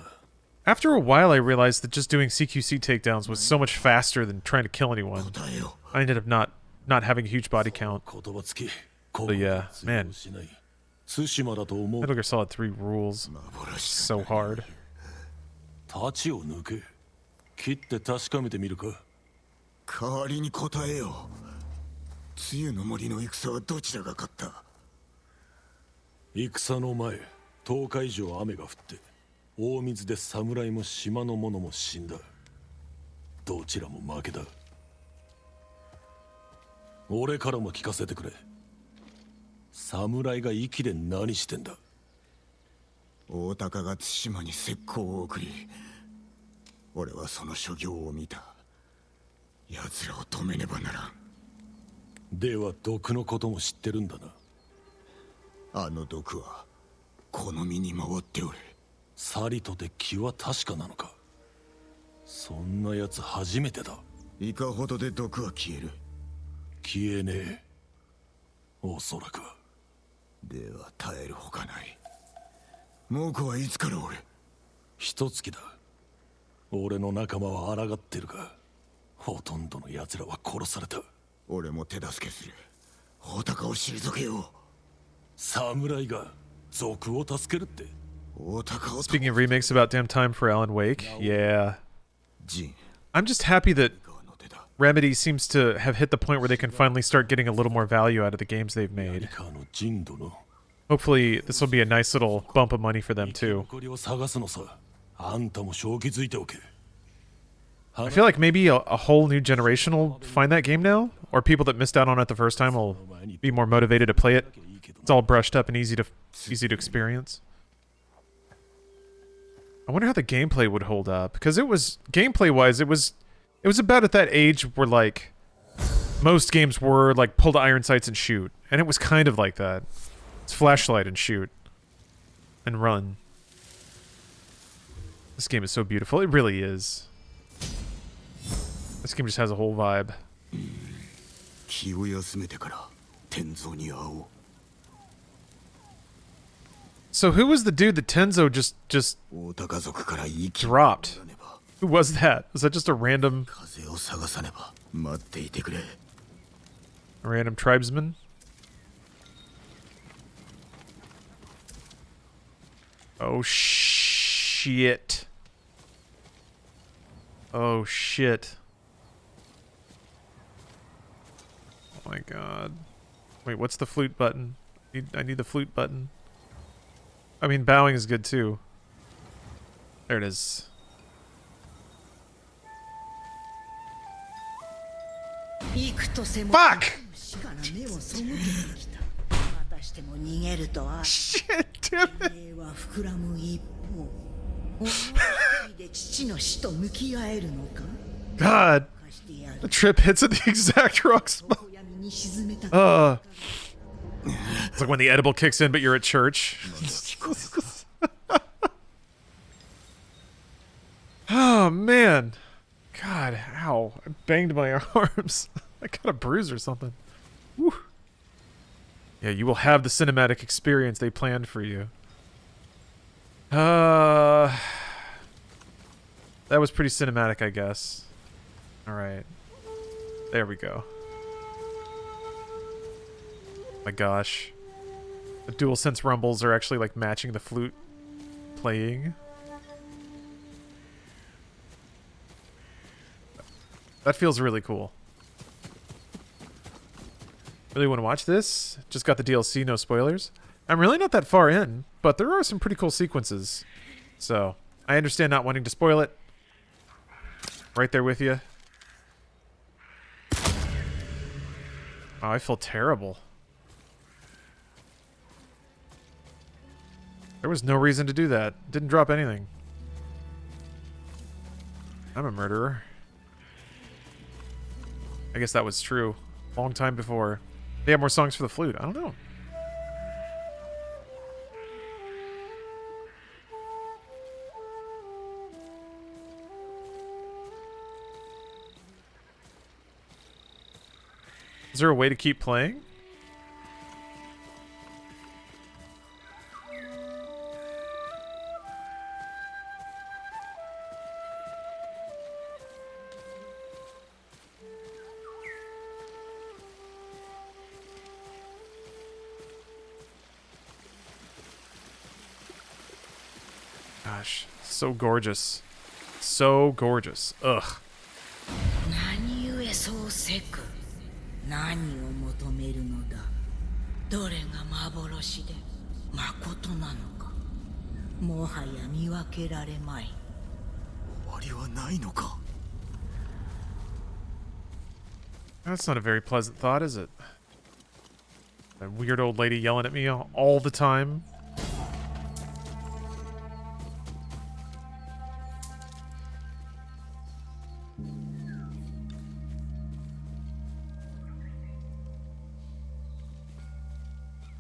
After a while, I realized that just doing CQC takedowns was so much faster than trying to kill anyone. I ended up not having a huge body count. But yeah, man. Metal Gear Solid 3 rules. So hard. 太刀を抜け。切って確かめてみるか。代わりに答えよう。梅雨の森の戦はどちらが勝った？戦の前、10日以上雨が降って、大水で侍も島の者も死んだ。どちらも負けだ。俺からも聞かせてくれ。侍が息で何してんだ？大高が対馬に石膏を送り、俺はその所業を見た。奴らを止めねばならん。では毒のことも知ってるんだな。あの毒はこの身に回っておる。さりとて気は確かなのか。そんな奴初めてだ。いかほどで毒は消える？消えねえ。おそらくは。では耐えるほかない。猛虎はいつからおる？一月だ。俺の仲間は抗ってるが、ほとんどの奴らは殺された。俺も手助けする。大高を退けよう。侍が族を助けるって。大高を。 Speaking of remakes, about damn time for Alan Wake. Yeah. I'm just happy that Remedy seems to have hit the point where they can finally start getting a little more value out of the games they've made. Hopefully, this will be a nice little bump of money for them too. I feel like maybe a whole new generation will find that game now, or people that missed out on it the first time will be more motivated to play it. It's all brushed up and easy to experience. I wonder how the gameplay would hold up, because it was gameplay-wise, it was about at that age where like most games were like pull to iron sights and shoot, and it was kind of like that. It's flashlight and shoot and run. This game is so beautiful. It really is. This game just has a whole vibe. So who was the dude that Tenzo just dropped? Who was that? Was that just a random tribesman? Oh shit. Oh shit. Oh my god. Wait, what's the flute button? I need the flute button. I mean, bowing is good too. There it is. Fuck! Shit, damn it. God. The trip hits at the exact wrong spot. It's like when the edible kicks in, but you're at church. Oh, man. God, ow. I banged my arms. I got a bruise or something. Woo. Yeah, you will have the cinematic experience they planned for you. That was pretty cinematic, I guess. Alright. There we go. My gosh. The DualSense rumbles are actually like matching the flute playing. That feels really cool. Really want to watch this? Just got the DLC, no spoilers. I'm really not that far in, but there are some pretty cool sequences. So, I understand not wanting to spoil it. Right there with you. Oh, I feel terrible. There was no reason to do that. Didn't drop anything. I'm a murderer. I guess that was true. Long time before. They have more songs for the flute. I don't know. Is there a way to keep playing? Gosh, so gorgeous. So gorgeous. Ugh. 何故そうせく何を求めるのだどれが幻で誠なのかもはや見分けられまい終わりはないのか That's not a very pleasant thought, is it? That weird old lady yelling at me all the time.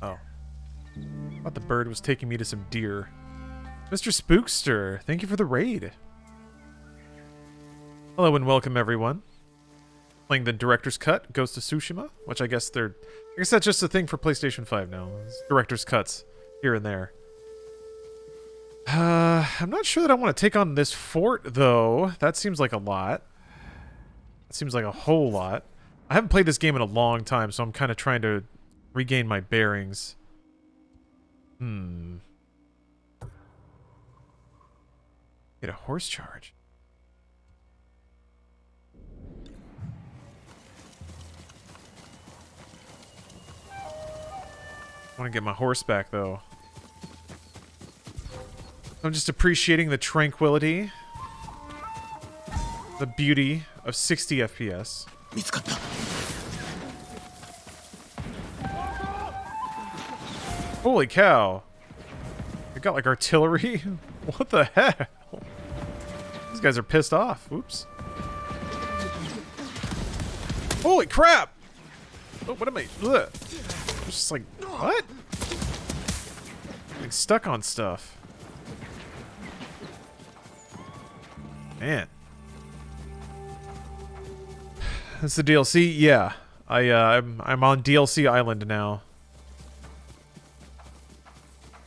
Oh. I thought the bird was taking me to some deer. Mr. Spookster, thank you for the raid. Hello and welcome, everyone. Playing the director's cut, Ghost of Tsushima, which I guess that's just a thing for PlayStation 5 now. It's director's cuts here and there. I'm not sure that I want to take on this fort, though. That seems like a lot. That seems like a whole lot. I haven't played this game in a long time, so I'm kind of trying to regain my bearings. Get a horse charge. I want to get my horse back, though. I'm just appreciating the tranquility The beauty of 60 FPS. 見つかった。 Holy cow. They got like artillery? What the heck? These guys are pissed off. Oops. Holy crap! Oh, what am I? Ugh. I'm just like, what? Like stuck on stuff. Man. That's the DLC? Yeah. I'm on DLC Island now.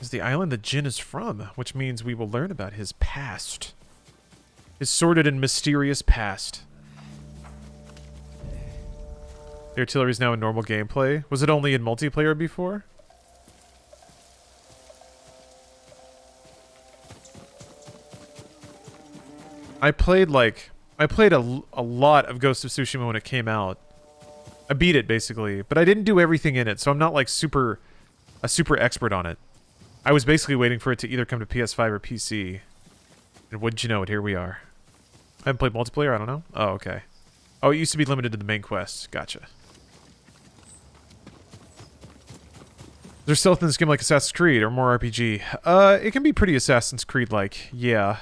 Is the island that Jin is from, which means we will learn about his past. His sordid and mysterious past. The artillery is now in normal gameplay. Was it only in multiplayer before? I played a lot of Ghost of Tsushima when it came out. I beat it basically, but I didn't do everything in it, so I'm not like super expert on it. I was basically waiting for it to either come to PS5 or PC. And wouldn't you know it, here we are. I haven't played multiplayer, I don't know. Oh, okay. Oh, it used to be limited to the main quest. Gotcha. Is there stealth in this game like Assassin's Creed or more RPG? It can be pretty Assassin's Creed-like, yeah.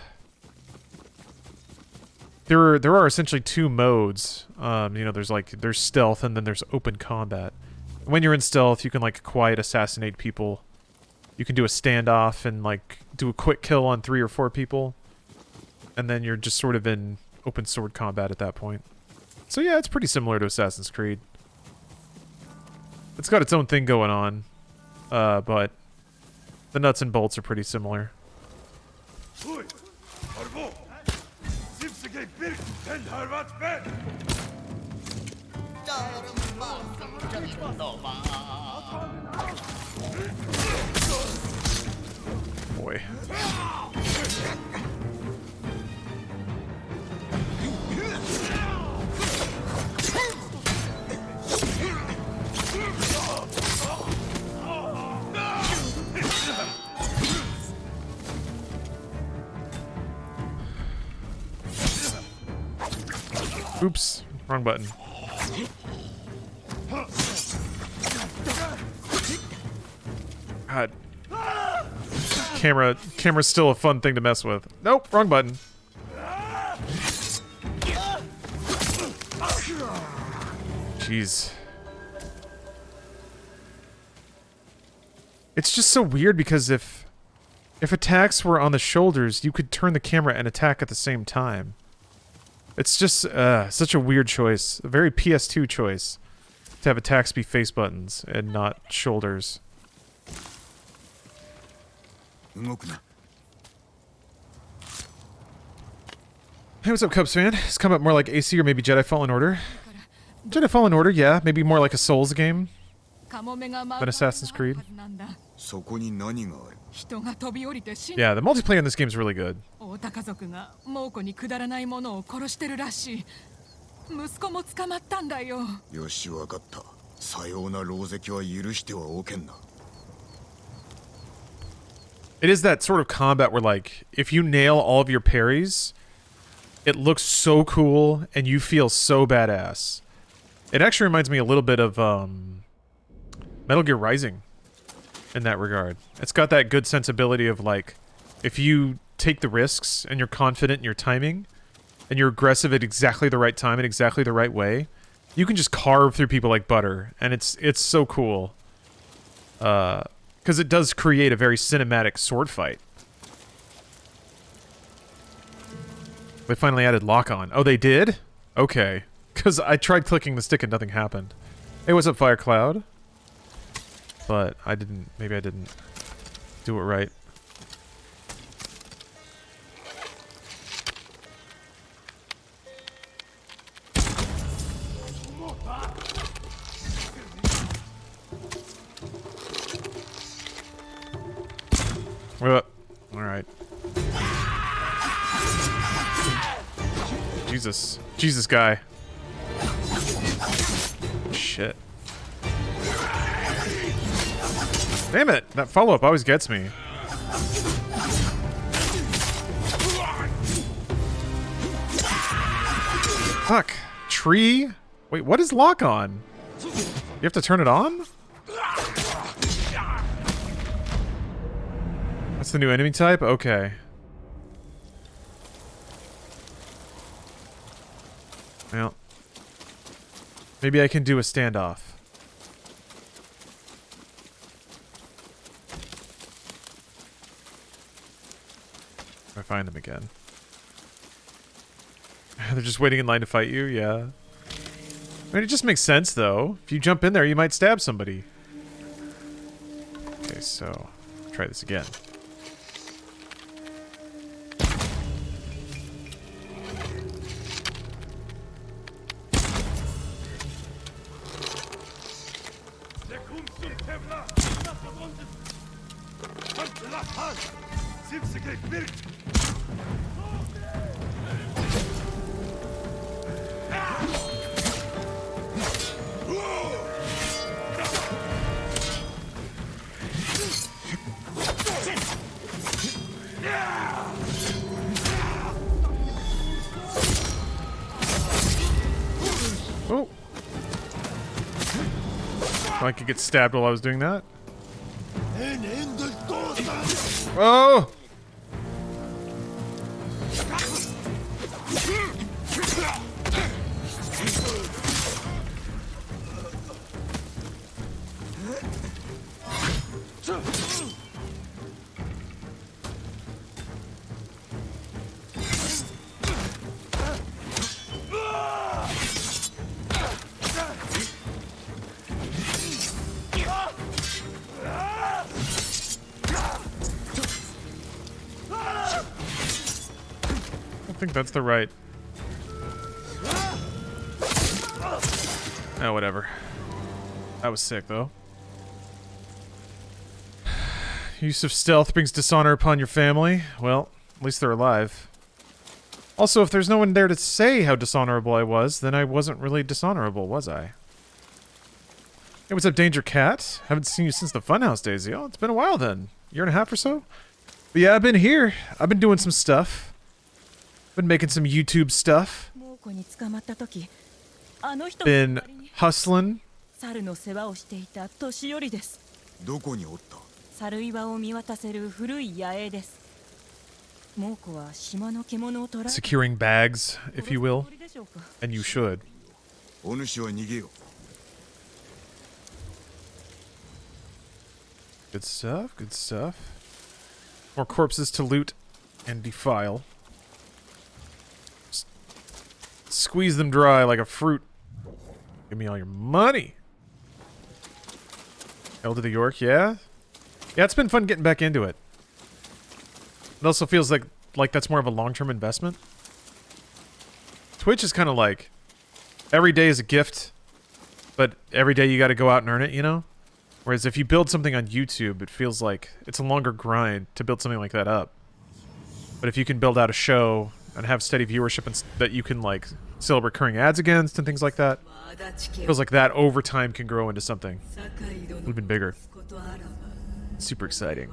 There are essentially two modes. You know, there's stealth and then there's open combat. When you're in stealth, you can like quiet assassinate people. You can do a standoff and like do a quick kill on 3 or 4 people. And then you're just sort of in open sword combat at that point. So yeah, it's pretty similar to Assassin's Creed. It's got its own thing going on. But the nuts and bolts are pretty similar. Boy. Oops, wrong button. God. Camera's still a fun thing to mess with. Nope, wrong button. Jeez. It's just so weird because if attacks were on the shoulders, you could turn the camera and attack at the same time. It's just such a weird choice. A very PS2 choice to have attacks be face buttons and not shoulders. Hey, what's up, Cubs fan? It's come up more like AC or maybe Jedi Fallen Order. Jedi Fallen Order, yeah. Maybe more like a Souls game than Assassin's Creed. Yeah, the multiplayer in this game is really good. It is that sort of combat where, like, if you nail all of your parries, it looks so cool and you feel so badass. It actually reminds me a little bit of Metal Gear Rising in that regard. It's got that good sensibility of, like, if you take the risks and you're confident in your timing and you're aggressive at exactly the right time and exactly the right way, you can just carve through people like butter, and it's so cool. Because it does create a very cinematic sword fight. They finally added lock-on. Oh, they did? Okay. Because I tried clicking the stick and nothing happened. Hey, what's up, Firecloud? But I didn't... Maybe I didn't do it right. Alright. Jesus. Jesus, guy. Shit. Damn it! That follow-up always gets me. Fuck. Tree? Wait, what is lock on? You have to turn it on? That's the new enemy type? Okay. Well. Maybe I can do a standoff. If I find them again. They're just waiting in line to fight you? Yeah. I mean, it just makes sense, though. If you jump in there, you might stab somebody. Okay, so... try this again. Oh! I could get stabbed while I was doing that. Oh! I think that's the right. Oh, whatever. That was sick, though. Use of stealth brings dishonor upon your family. Well, at least they're alive. Also, if there's no one there to say how dishonorable I was, then I wasn't really dishonorable, was I? Hey, what's up, Danger Cat? Haven't seen you since the Funhouse days. Oh, it's been a while then. Year and a half or so? But yeah, I've been here. I've been doing some stuff. Been making some YouTube stuff. Been hustling. どこにおった？猿岩を見渡せる古い野営です。猛虎は島の獣を捕らえ Securing bags, if you will. And you should. お主は逃げよ。Good stuff, good stuff. More corpses to loot and defile. Just squeeze them dry like a fruit. Give me all your money. Hell to the York, yeah? Yeah, it's been fun getting back into it. It also feels like that's more of a long-term investment. Twitch is kind of like every day is a gift, but every day you got to go out and earn it, you know? Whereas if you build something on YouTube, it feels like it's a longer grind to build something like that up. But if you can build out a show and have steady viewership and that you can like sell recurring ads against and things like that, it feels like that over time can grow into something even bigger. Super exciting.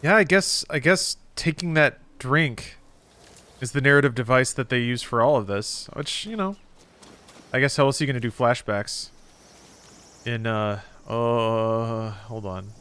Yeah, I guess taking that drink is the narrative device that they use for all of this, which, you know, I guess how else are you going to do flashbacks in, hold on.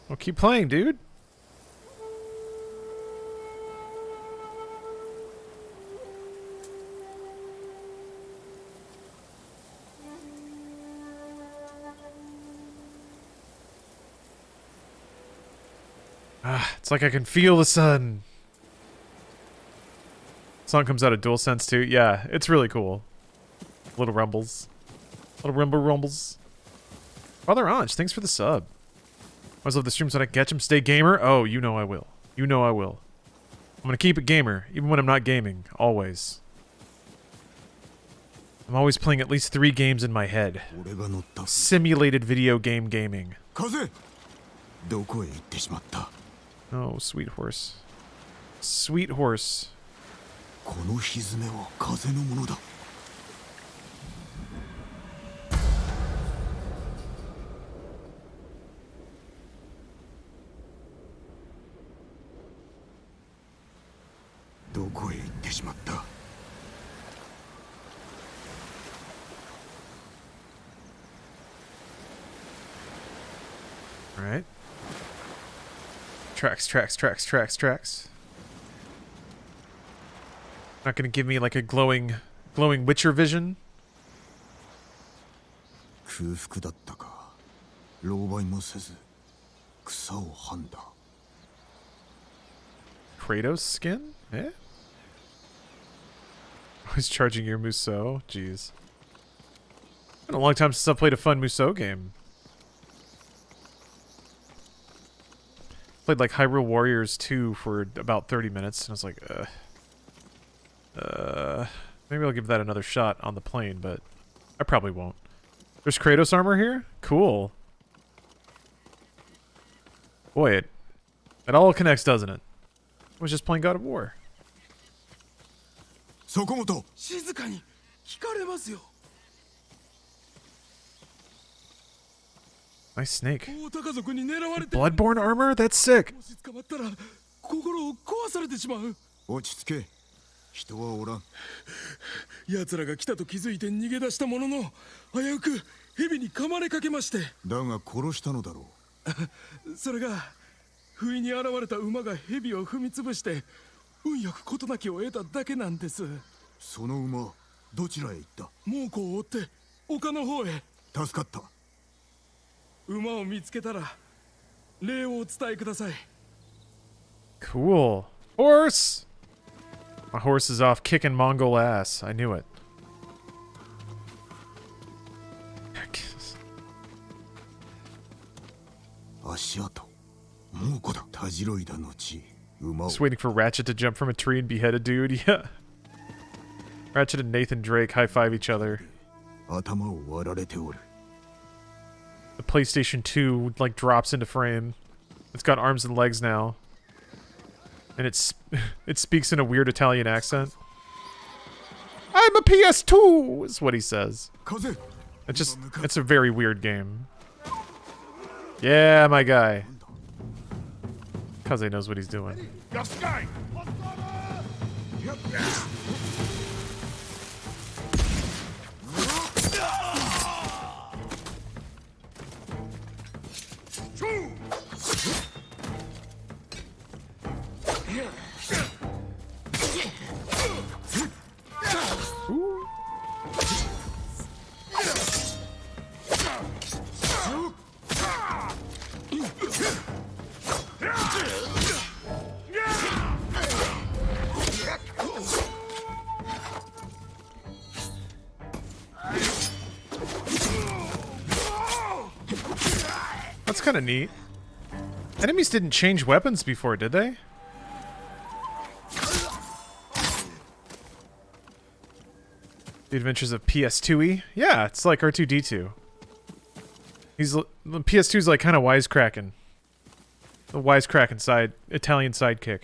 Well, keep playing, dude. Ah, it's like I can feel the sun. Song comes out of DualSense too. Yeah, it's really cool. Little rumbles. Little rumbles. Father Anj, thanks for the sub. Always love the streams when I catch him. Stay gamer. Oh, you know I will. You know I will. I'm gonna keep it gamer, even when I'm not gaming. Always. I'm always playing at least 3 games in my head. Simulated video game gaming. Oh, sweet horse. Sweet horse. Alright. Tracks. Not gonna give me like a glowing Witcher vision. Kratos skin? Eh? Always charging your Musou. Jeez. Been a long time since I've played a fun Musou game. Played like Hyrule Warriors 2 for about 30 minutes, and I was like, maybe I'll give that another shot on the plane, but I probably won't. There's Kratos armor here? Cool. Boy, it all connects, doesn't it? I was just playing God of War. Nice snake. Bloodborne armor? That's sick. 人はおらん。奴らが来たと気づいて逃げ出したものの、危うく蛇に噛まれかけまして。だが殺したのだろう。それが不意に現れた馬が蛇を踏み潰して、運よく事なきを得ただけなんです。その馬、どちらへ行った？猛虎を追って丘の方へ。助かった。馬を見つけたら礼をお伝えください。Cool. Horse! My horse is off kicking Mongol ass. I knew it. Just waiting for Ratchet to jump from a tree and behead a dude. Yeah. Ratchet and Nathan Drake high-five each other. The PlayStation 2 like drops into frame. It's got arms and legs now. And it speaks in a weird Italian accent. I'm a PS2 is what he says. It's a very weird game. Yeah, my guy. Kaze knows what he's doing. That's kind of neat. Enemies didn't change weapons before, did they? The Adventures of PS2E? Yeah, it's like R2-D2. The PS2's like kind of wisecracking. The wisecracking Italian sidekick.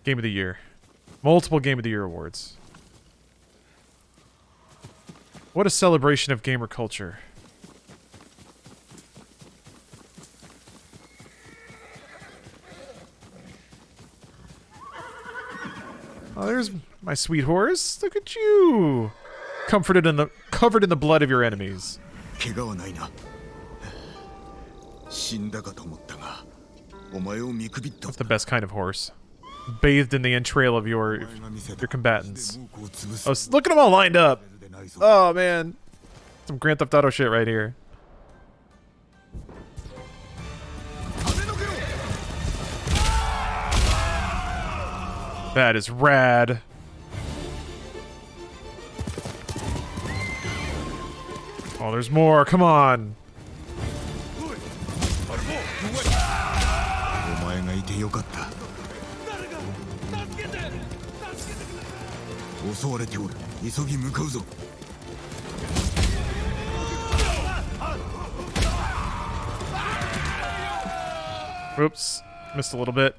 Game of the Year. Multiple Game of the Year awards. What a celebration of gamer culture. Oh, there's my sweet horse. Look at you. Covered in the blood of your enemies. That's the best kind of horse. Bathed in the entrail of your combatants. Oh, look at them all lined up. Oh man, some Grand Theft Auto shit right here. That is rad. Oh, there's more. Come on. お前がいてよかった。襲われておる。急ぎ向かうぞ。Oops. Missed a little bit.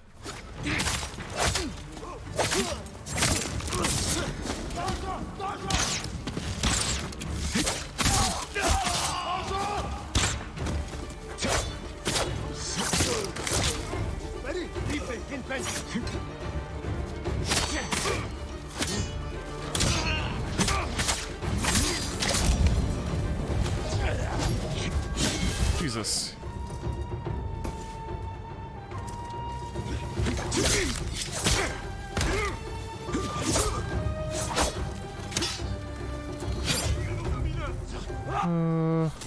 Jesus.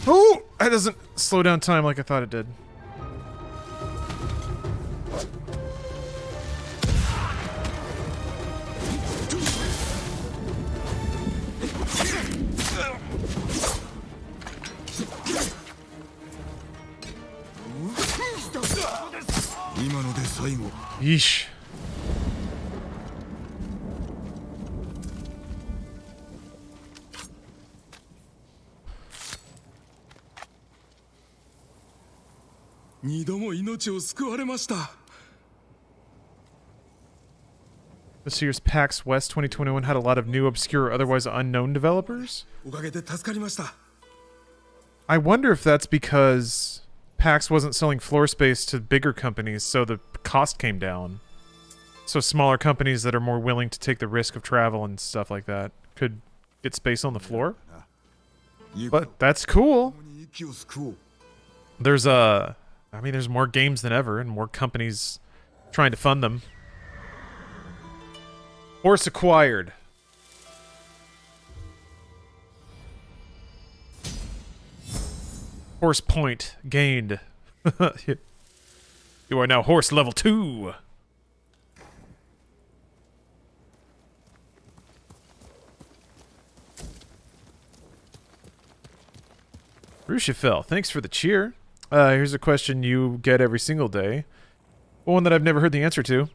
Oh! That doesn't slow down time like I thought it did. Yeesh. This year's PAX West 2021 had a lot of new, obscure, or otherwise unknown developers. I wonder if that's because PAX wasn't selling floor space to bigger companies, so the cost came down. So smaller companies that are more willing to take the risk of travel and stuff like that could get space on the floor. But that's cool. There's there's more games than ever and more companies trying to fund them. Horse acquired. Horse point gained. You are now horse level 2. Rushafel, thanks for the cheer. Here's a question you get every single day. One that I've never heard the answer to.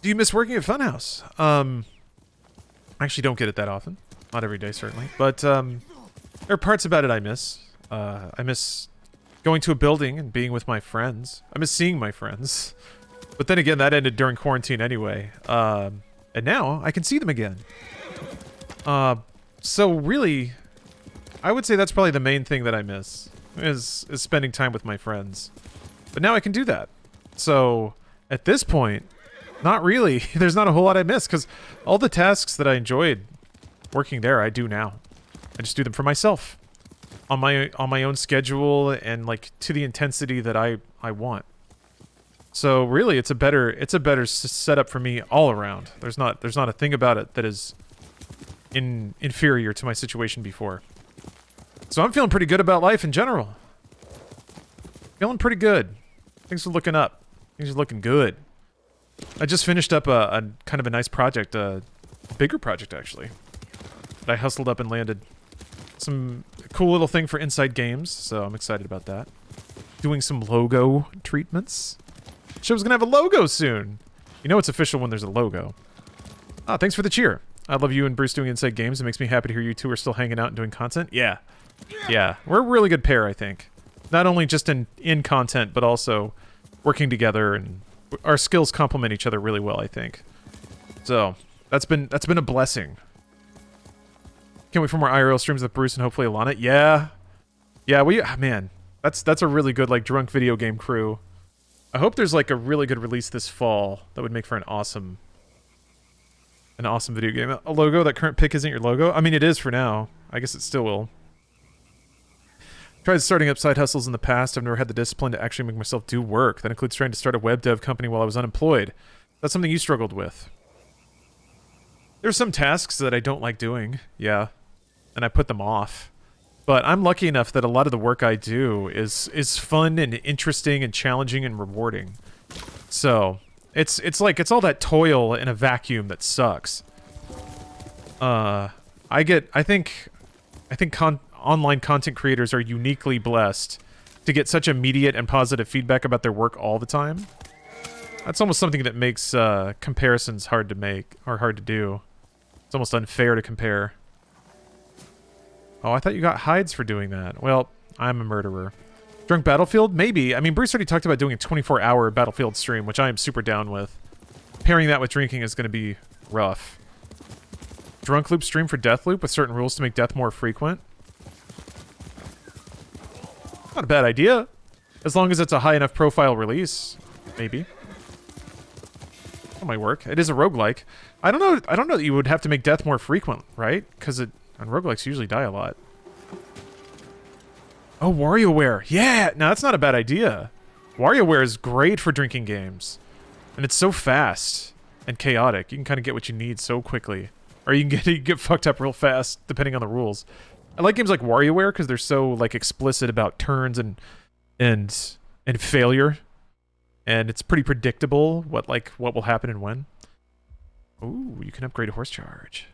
Do you miss working at Funhouse? I actually don't get it that often. Not every day, certainly. But there are parts about it I miss. I miss going to a building and being with my friends. I miss seeing my friends. But then again, that ended during quarantine anyway. And now I can see them again. So really, I would say that's probably the main thing that I miss, is spending time with my friends. But now I can do that. So at this point, not really. There's not a whole lot I miss, because all the tasks that I enjoyed working there, I do now. I just do them for myself. On my own schedule and like to the intensity that I want. So really, it's a better setup for me all around. There's not a thing about it that is inferior to my situation before. So I'm feeling pretty good about life in general. Feeling pretty good. Things are looking up. Things are looking good. I just finished up a kind of a nice project, a bigger project actually. That I hustled up and landed. Some cool little thing for Inside Games, so I'm excited about that. Doing some logo treatments. Show's gonna have a logo soon. You know it's official when there's a logo. Ah, thanks for the cheer. I love you and Bruce doing Inside Games. It makes me happy to hear you two are still hanging out and doing content. Yeah. Yeah, we're a really good pair, I think. Not only just in content, but also working together, and our skills complement each other really well, I think. So, that's been a blessing. Can't wait for more IRL streams with Bruce and hopefully Alana. Yeah. Yeah, man. That's a really good, like, drunk video game crew. I hope there's, like, a really good release this fall that would make for an awesome video game. A logo, that current pick isn't your logo? I mean, it is for now. I guess it still will. Tried starting up side hustles in the past. I've never had the discipline to actually make myself do work. That includes trying to start a web dev company while I was unemployed. That's something you struggled with. There's some tasks that I don't like doing, yeah, and I put them off. But I'm lucky enough that a lot of the work I do is fun and interesting and challenging and rewarding. So it's like it's all that toil in a vacuum that sucks. I think online content creators are uniquely blessed to get such immediate and positive feedback about their work all the time. That's almost something that makes comparisons hard to make, or hard to do. It's almost unfair to compare. Oh, I thought you got hides for doing that. Well, I'm a murderer. Drunk Battlefield? Maybe. I mean, Bruce already talked about doing a 24-hour Battlefield stream, which I am super down with. Pairing that with drinking is going to be rough. Drunk Loop stream for Deathloop with certain rules to make death more frequent. Not a bad idea. As long as it's a high enough profile release. Maybe. That might work. It is a roguelike. I don't know that you would have to make death more frequent, right? Because on roguelikes you usually die a lot. Oh, WarioWare. Yeah! Now that's not a bad idea. WarioWare is great for drinking games. And it's so fast and chaotic. You can kind of get what you need so quickly. Or you can get fucked up real fast, depending on the rules. I like games like WarioWare because they're so like explicit about turns and failure. And it's pretty predictable what will happen and when. Ooh, you can upgrade a horse charge.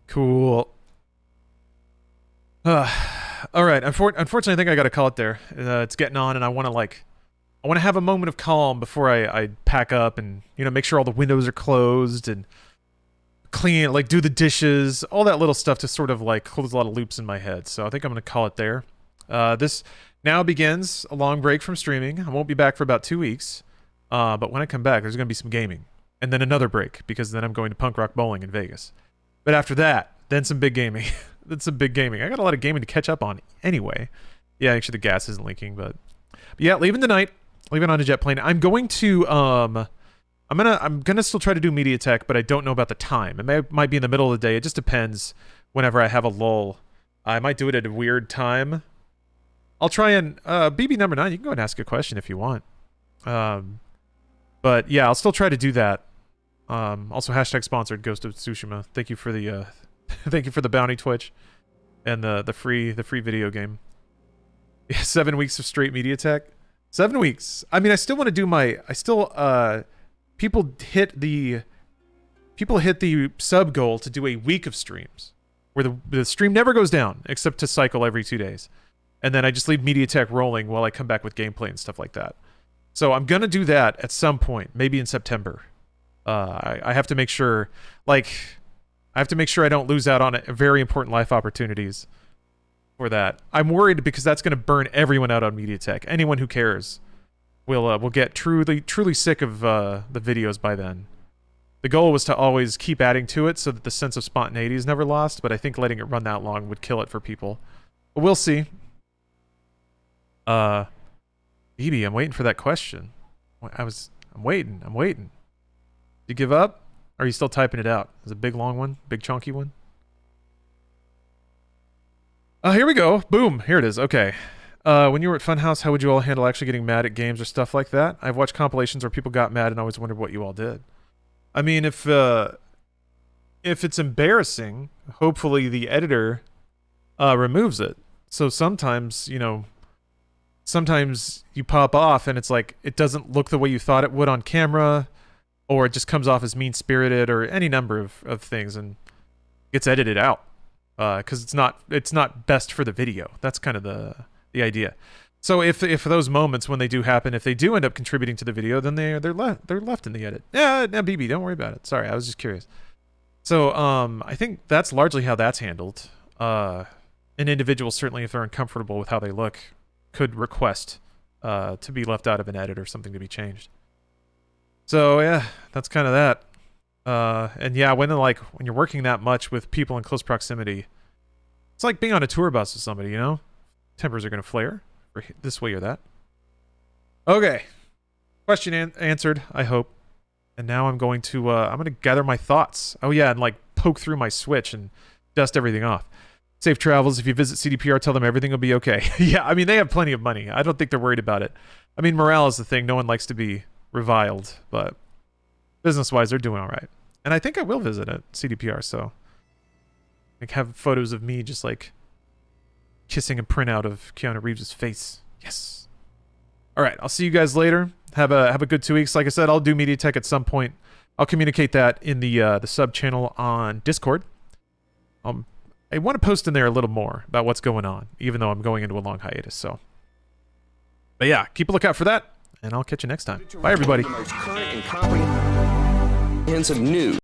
Cool. All right. Unfortunately, I think I got to call it there. It's getting on, and I want to have a moment of calm before I pack up and make sure all the windows are closed and clean, like do the dishes, all that little stuff to sort of like close a lot of loops in my head. So I think I'm going to call it there. This now begins a long break from streaming. I won't be back for about 2 weeks. But when I come back, there's going to be some gaming. And then another break, because then I'm going to punk rock bowling in Vegas. But after that, then some big gaming. Then some big gaming. I got a lot of gaming to catch up on anyway. Yeah, actually the gas isn't leaking, but yeah, leaving tonight. Leaving on a jet plane. I'm going to I'm gonna still try to do MediaTek, but I don't know about the time. It might be in the middle of the day. It just depends whenever I have a lull. I might do it at a weird time. I'll try and BB number 9, you can go and ask a question if you want. But yeah, I'll still try to do that. Also hashtag sponsored Ghost of Tsushima. Thank you for the thank you for the bounty Twitch and the free video game. Yeah, 7 weeks of straight MediaTek. 7 weeks. I mean, I still want to do people hit the sub goal to do a week of streams where the stream never goes down except to cycle every 2 days. And then I just leave MediaTek rolling while I come back with gameplay and stuff like that. So I'm gonna do that at some point, maybe in September. I have to make sure, I don't lose out on very important life opportunities for that. I'm worried because that's gonna burn everyone out on MediaTek. Anyone who cares will get truly sick of the videos by then. The goal was to always keep adding to it so that the sense of spontaneity is never lost, but I think letting it run that long would kill it for people. But we'll see. BB, I'm waiting for that question. I'm waiting. You give up? Or are you still typing it out? Is it a big long one? Big chunky one? Here we go. Boom. Here it is. Okay. When you were at Funhouse, how would you all handle actually getting mad at games or stuff like that? I've watched compilations where people got mad and always wondered what you all did. I mean, if it's embarrassing, hopefully the editor removes it. So sometimes you pop off and it's like it doesn't look the way you thought it would on camera, or it just comes off as mean-spirited, or any number of things, and gets edited out because it's not best for the video. That's kind of the idea. So if those moments when they do happen, if they do end up contributing to the video, then they're left in the edit. Yeah, BB, don't worry about it. Sorry, I was just curious. So I think that's largely how that's handled. An individual, certainly if they're uncomfortable with how they look, could request to be left out of an edit or something to be changed. So yeah, that's kind of that. And yeah, when you're working that much with people in close proximity, it's like being on a tour bus with somebody, Tempers are going to flare, or this way or that. Okay. Question answered, I hope. And now I'm going to gather my thoughts. Oh yeah, and poke through my Switch and dust everything off. Safe travels. If you visit CDPR, tell them everything will be okay. Yeah, I mean, they have plenty of money. I don't think they're worried about it. I mean, morale is the thing. No one likes to be reviled, but business-wise, they're doing all right. And I think I will visit at CDPR, so have photos of me just kissing a printout of Keanu Reeves' face. Yes. All right, I'll see you guys later. Have a good 2 weeks. Like I said, I'll do MediaTek at some point. I'll communicate that in the sub channel on Discord. I want to post in there a little more about what's going on, even though I'm going into a long hiatus. So, but yeah, keep a lookout for that, and I'll catch you next time. Bye, everybody. The most current and comprehensive news.